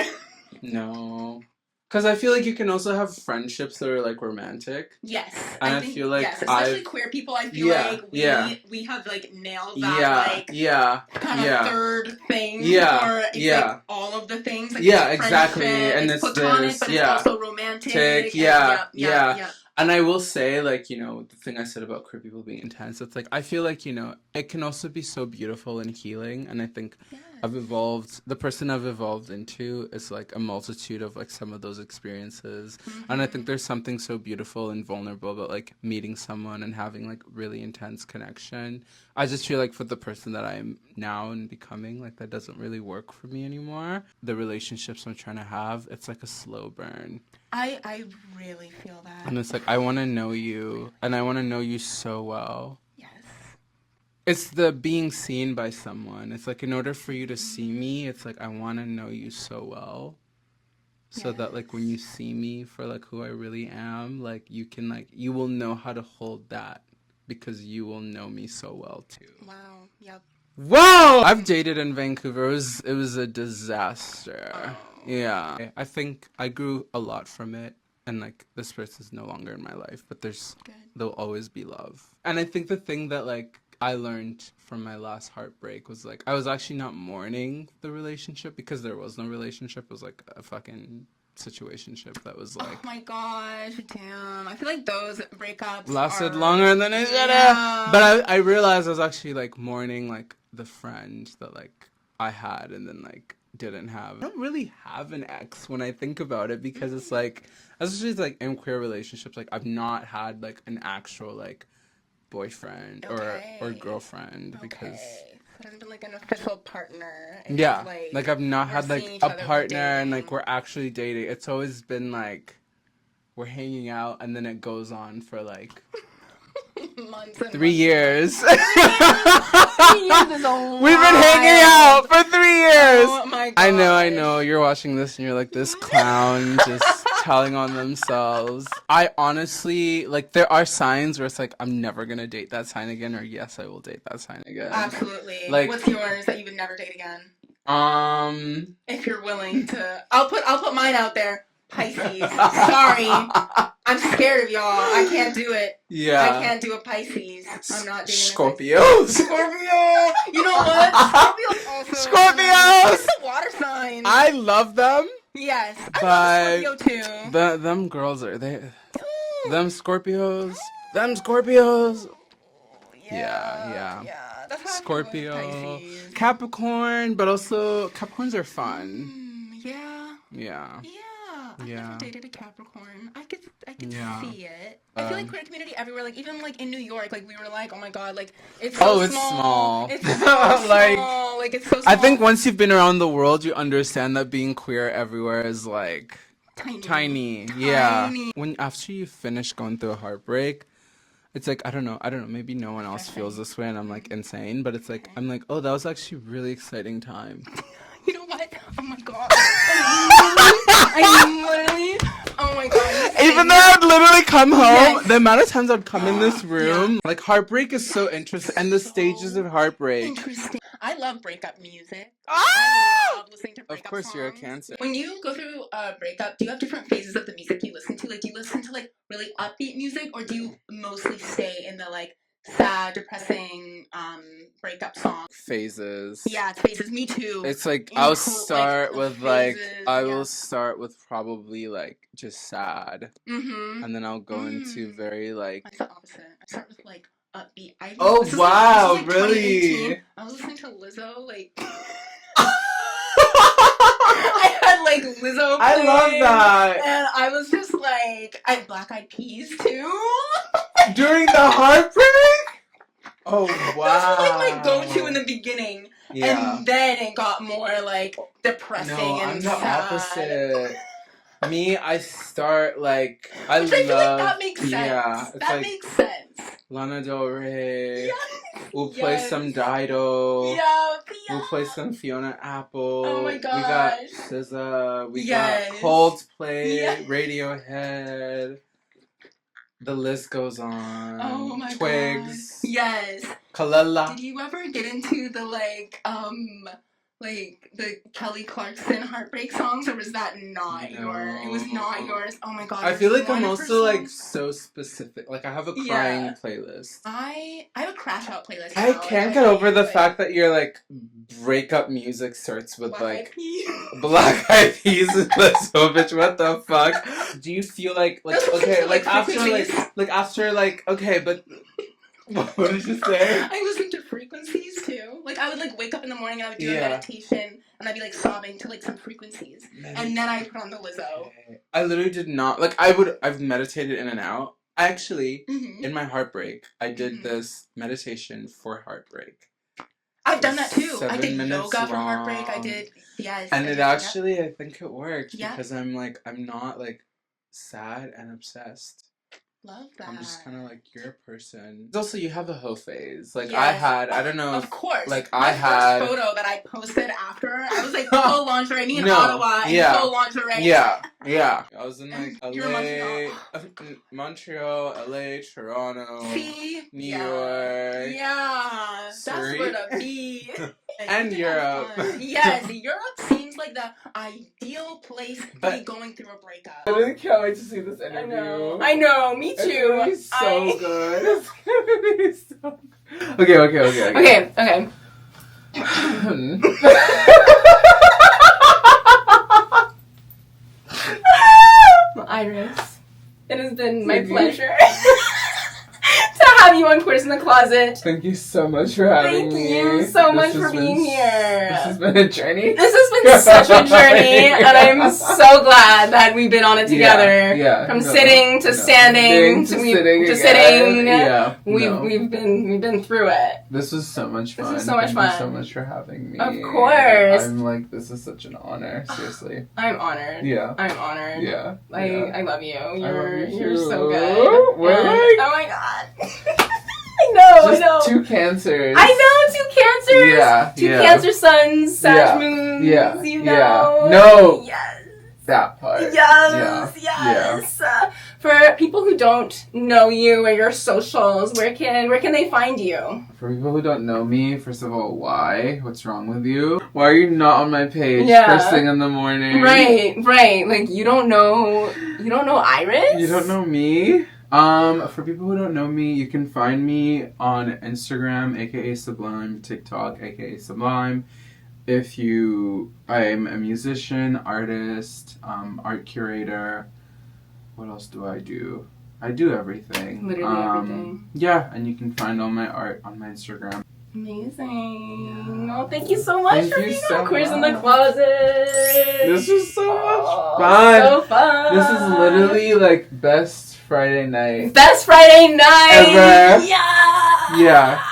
No. Because I feel like you can also have friendships that are like romantic. Yes. And I think, feel like yes, especially queer people, I feel Yeah, like yeah. we have like nailed that Yeah, like yeah, kind of yeah. third thing. Yeah, Or it's yeah. like all of the things. Like Yeah, it's exactly. friendship, And it's it's platonic, this, but it's yeah. also romantic. Tick, and yeah, yeah. yeah. And I will say, like, you know, the thing I said about queer people being intense, it's like, I feel like, you know, it can also be so beautiful and healing. And I think the person I've evolved into is like a multitude of like some of those experiences. And I think there's something so beautiful and vulnerable about like meeting someone and having like really intense connection. I just feel like for the person that I'm now and becoming, like that doesn't really work for me anymore. The relationships I'm trying to have, it's like a slow burn. I really feel that. And it's like, I want to know you, and I want to know you so well. Yes. It's the being seen by someone. It's like, in order for you to see me, it's like, I want to know you so well. So that, like, when you see me for, like, who I really am, like, you can, like, you will know how to hold that. Because you will know me so well, too. Wow. Yep. Whoa! I've dated in Vancouver. It was a disaster. Oh. Yeah. I think I grew a lot from it. And, like, this person's no longer in my life. But there'll always be love. And I think the thing that, like, I learned from my last heartbreak was, like, I was actually not mourning the relationship. Because there was no relationship. It was, like, a fucking situationship that was, like... Oh my gosh, damn. I feel like those breakups lasted are... longer than it should have. But I realized I was actually, like, mourning, like, the friend that, like, I had and then, like, didn't have. I don't really have an ex when I think about it, because it's, like, especially, like, in queer relationships, like, I've not had, like, an actual, like, boyfriend or girlfriend, because... It hasn't been, like, an official partner. It's Yeah, just, like, I've not had, like, seeing each a other, we're partner and, dating. like, we're actually dating. It's always been, like, we're hanging out and then it goes on for, like... months and 3 years. 3 years is a lot. We've been hanging out for 3 years. Oh my god. I know. You're watching this and you're like, this clown just telling on themselves. I honestly, like, there are signs where it's like, I'm never gonna date that sign again, or yes, I will date that sign again. Absolutely. Like, what's yours that you would never date again? If you're willing to, I'll put mine out there. Pisces. Sorry. I'm scared of y'all. I can't do it. Yeah. I can't do a Pisces. I'm not dating Scorpios. Scorpio. You know what? Scorpios also. Scorpios. It's a water sign. I love them. Yes. But I love Scorpio too. Them girls are them Scorpios. Them Scorpios. Yeah. That's how Scorpio, I feel with Pisces. Capricorn, but also Capricorns are fun. Yeah. I've never dated a Capricorn. I could see it. I feel like queer community everywhere, like even like in New York, like we were like, oh my god, like it's so small. It's so like, small. Like it's so small. I think once you've been around the world, you understand that being queer everywhere is like tiny. Yeah. When after you finish going through a heartbreak, it's like I don't know. Maybe no one else feels this way, and I'm like insane. But it's like I'm like, oh, that was actually a really exciting time. You know what? Oh my god. I literally. Oh my god. Even though I'd literally come home, the amount of times I'd come in this room, like heartbreak is so interesting, and the stages of heartbreak. Interesting. I love breakup music. Ah! I love listening to breakup Of course, songs. you're a Cancer. When you go through a breakup, do you have different phases of the music you listen to? Like, do you listen to like really upbeat music, or do you mostly stay in the like sad, depressing breakup songs? Phases. Yeah, it's phases. Me too. It's like I'll start with like I will start with probably like just sad, and then I'll go into very like. Mine's the opposite. I start with like upbeat. Oh wow! Really? I was listening to Lizzo like. I had like Lizzo. I love that. And I was just like, I had Black Eyed Peas too. During the heartbreak. Oh wow! Those were like my go-to in the beginning, and then it got more like depressing and I'm the sad. opposite. Me, I start like I feel like love. that makes sense. Yeah, it's that like makes sense. Lana Del Rey. Yes. We'll play some Dido. Yeah. We'll play some Fiona Apple. Oh my We got gosh. SZA. We Yes. got Coldplay. Yes. Radiohead. The list goes on. Oh my Twigs. god. Yes. Kalala. Did you ever get into the the Kelly Clarkson heartbreak songs, or was that not yours? It was not yours. Oh my god. I feel like one I'm of her also like songs- so specific. Like I have a crying playlist. I have a crash out playlist. I now, can't if get over the like, fact that your like breakup music starts with Black like Eyed Peas. Black Eyed Peas and so bitch, what the fuck? Do you feel like okay, like after okay, but what did you say? I listen to frequencies too. Like I would like wake up in the morning and I would do a meditation and I'd be like sobbing to like some frequencies. And then I put on the Lizzo. Okay. I literally did not I've meditated in and out. I actually in my heartbreak, I did this meditation for heartbreak. I've done that too. I did 7 minutes yoga for long. heartbreak. I did And it actually I think it worked Yeah. because I'm not like sad and obsessed. Love that. I'm just kind of like, you're a person. Also, you have a hoe phase. Like, Yes. I don't know. Of course. Like, my first photo that I posted after, I was like full lingerie. Me in Ottawa in full lingerie. Yeah. I was in like You're LA, Montreal, LA, Toronto, See? New York. Yeah. Surrey. That's where to be. And Europe. Yes, Europe seems like the ideal place to be going through a breakup. I really can't wait to see this interview. I know, me too. It's gonna be so good. It's gonna be so good. Okay. Iris, it has been my pleasure to have you on Queers in the Closet. Thank you so much for having me. Thank you so much for being here. This has been a journey. This has been such a journey, and I'm so glad that we've been on it together. Yeah. From sitting to standing to sitting. Yeah. We've been through it. This was so much fun. This is so much fun. Thank you so much for having me. Of course. I'm like, this is such an honor. Seriously. I'm honored. Yeah. I'm honored. Yeah. I love you. You're too. so good. We're And- like- oh my god. I know. Just 2 cancers. I know, 2 cancers. Yeah. 2 cancer suns, Sag moons. Yeah. You know. No. Yes. That part. Yes. Yeah. Yes. For people who don't know you or your socials, where can they find you? For people who don't know me, first of all, why? What's wrong with you? Why are you not on my page first thing in the morning? Right. Like you don't know Iris? You don't know me? For people who don't know me, you can find me on Instagram, aka Sublime, TikTok, aka Sublime. I'm a musician, artist, art curator. What else do I do? I do everything. Literally everything. Yeah, and you can find all my art on my Instagram. Amazing. Oh, thank you so much for being on Queers in the much. Closet. This was so much fun. So fun. This is literally like best Friday night Best Friday night ever. Yeah. Yeah.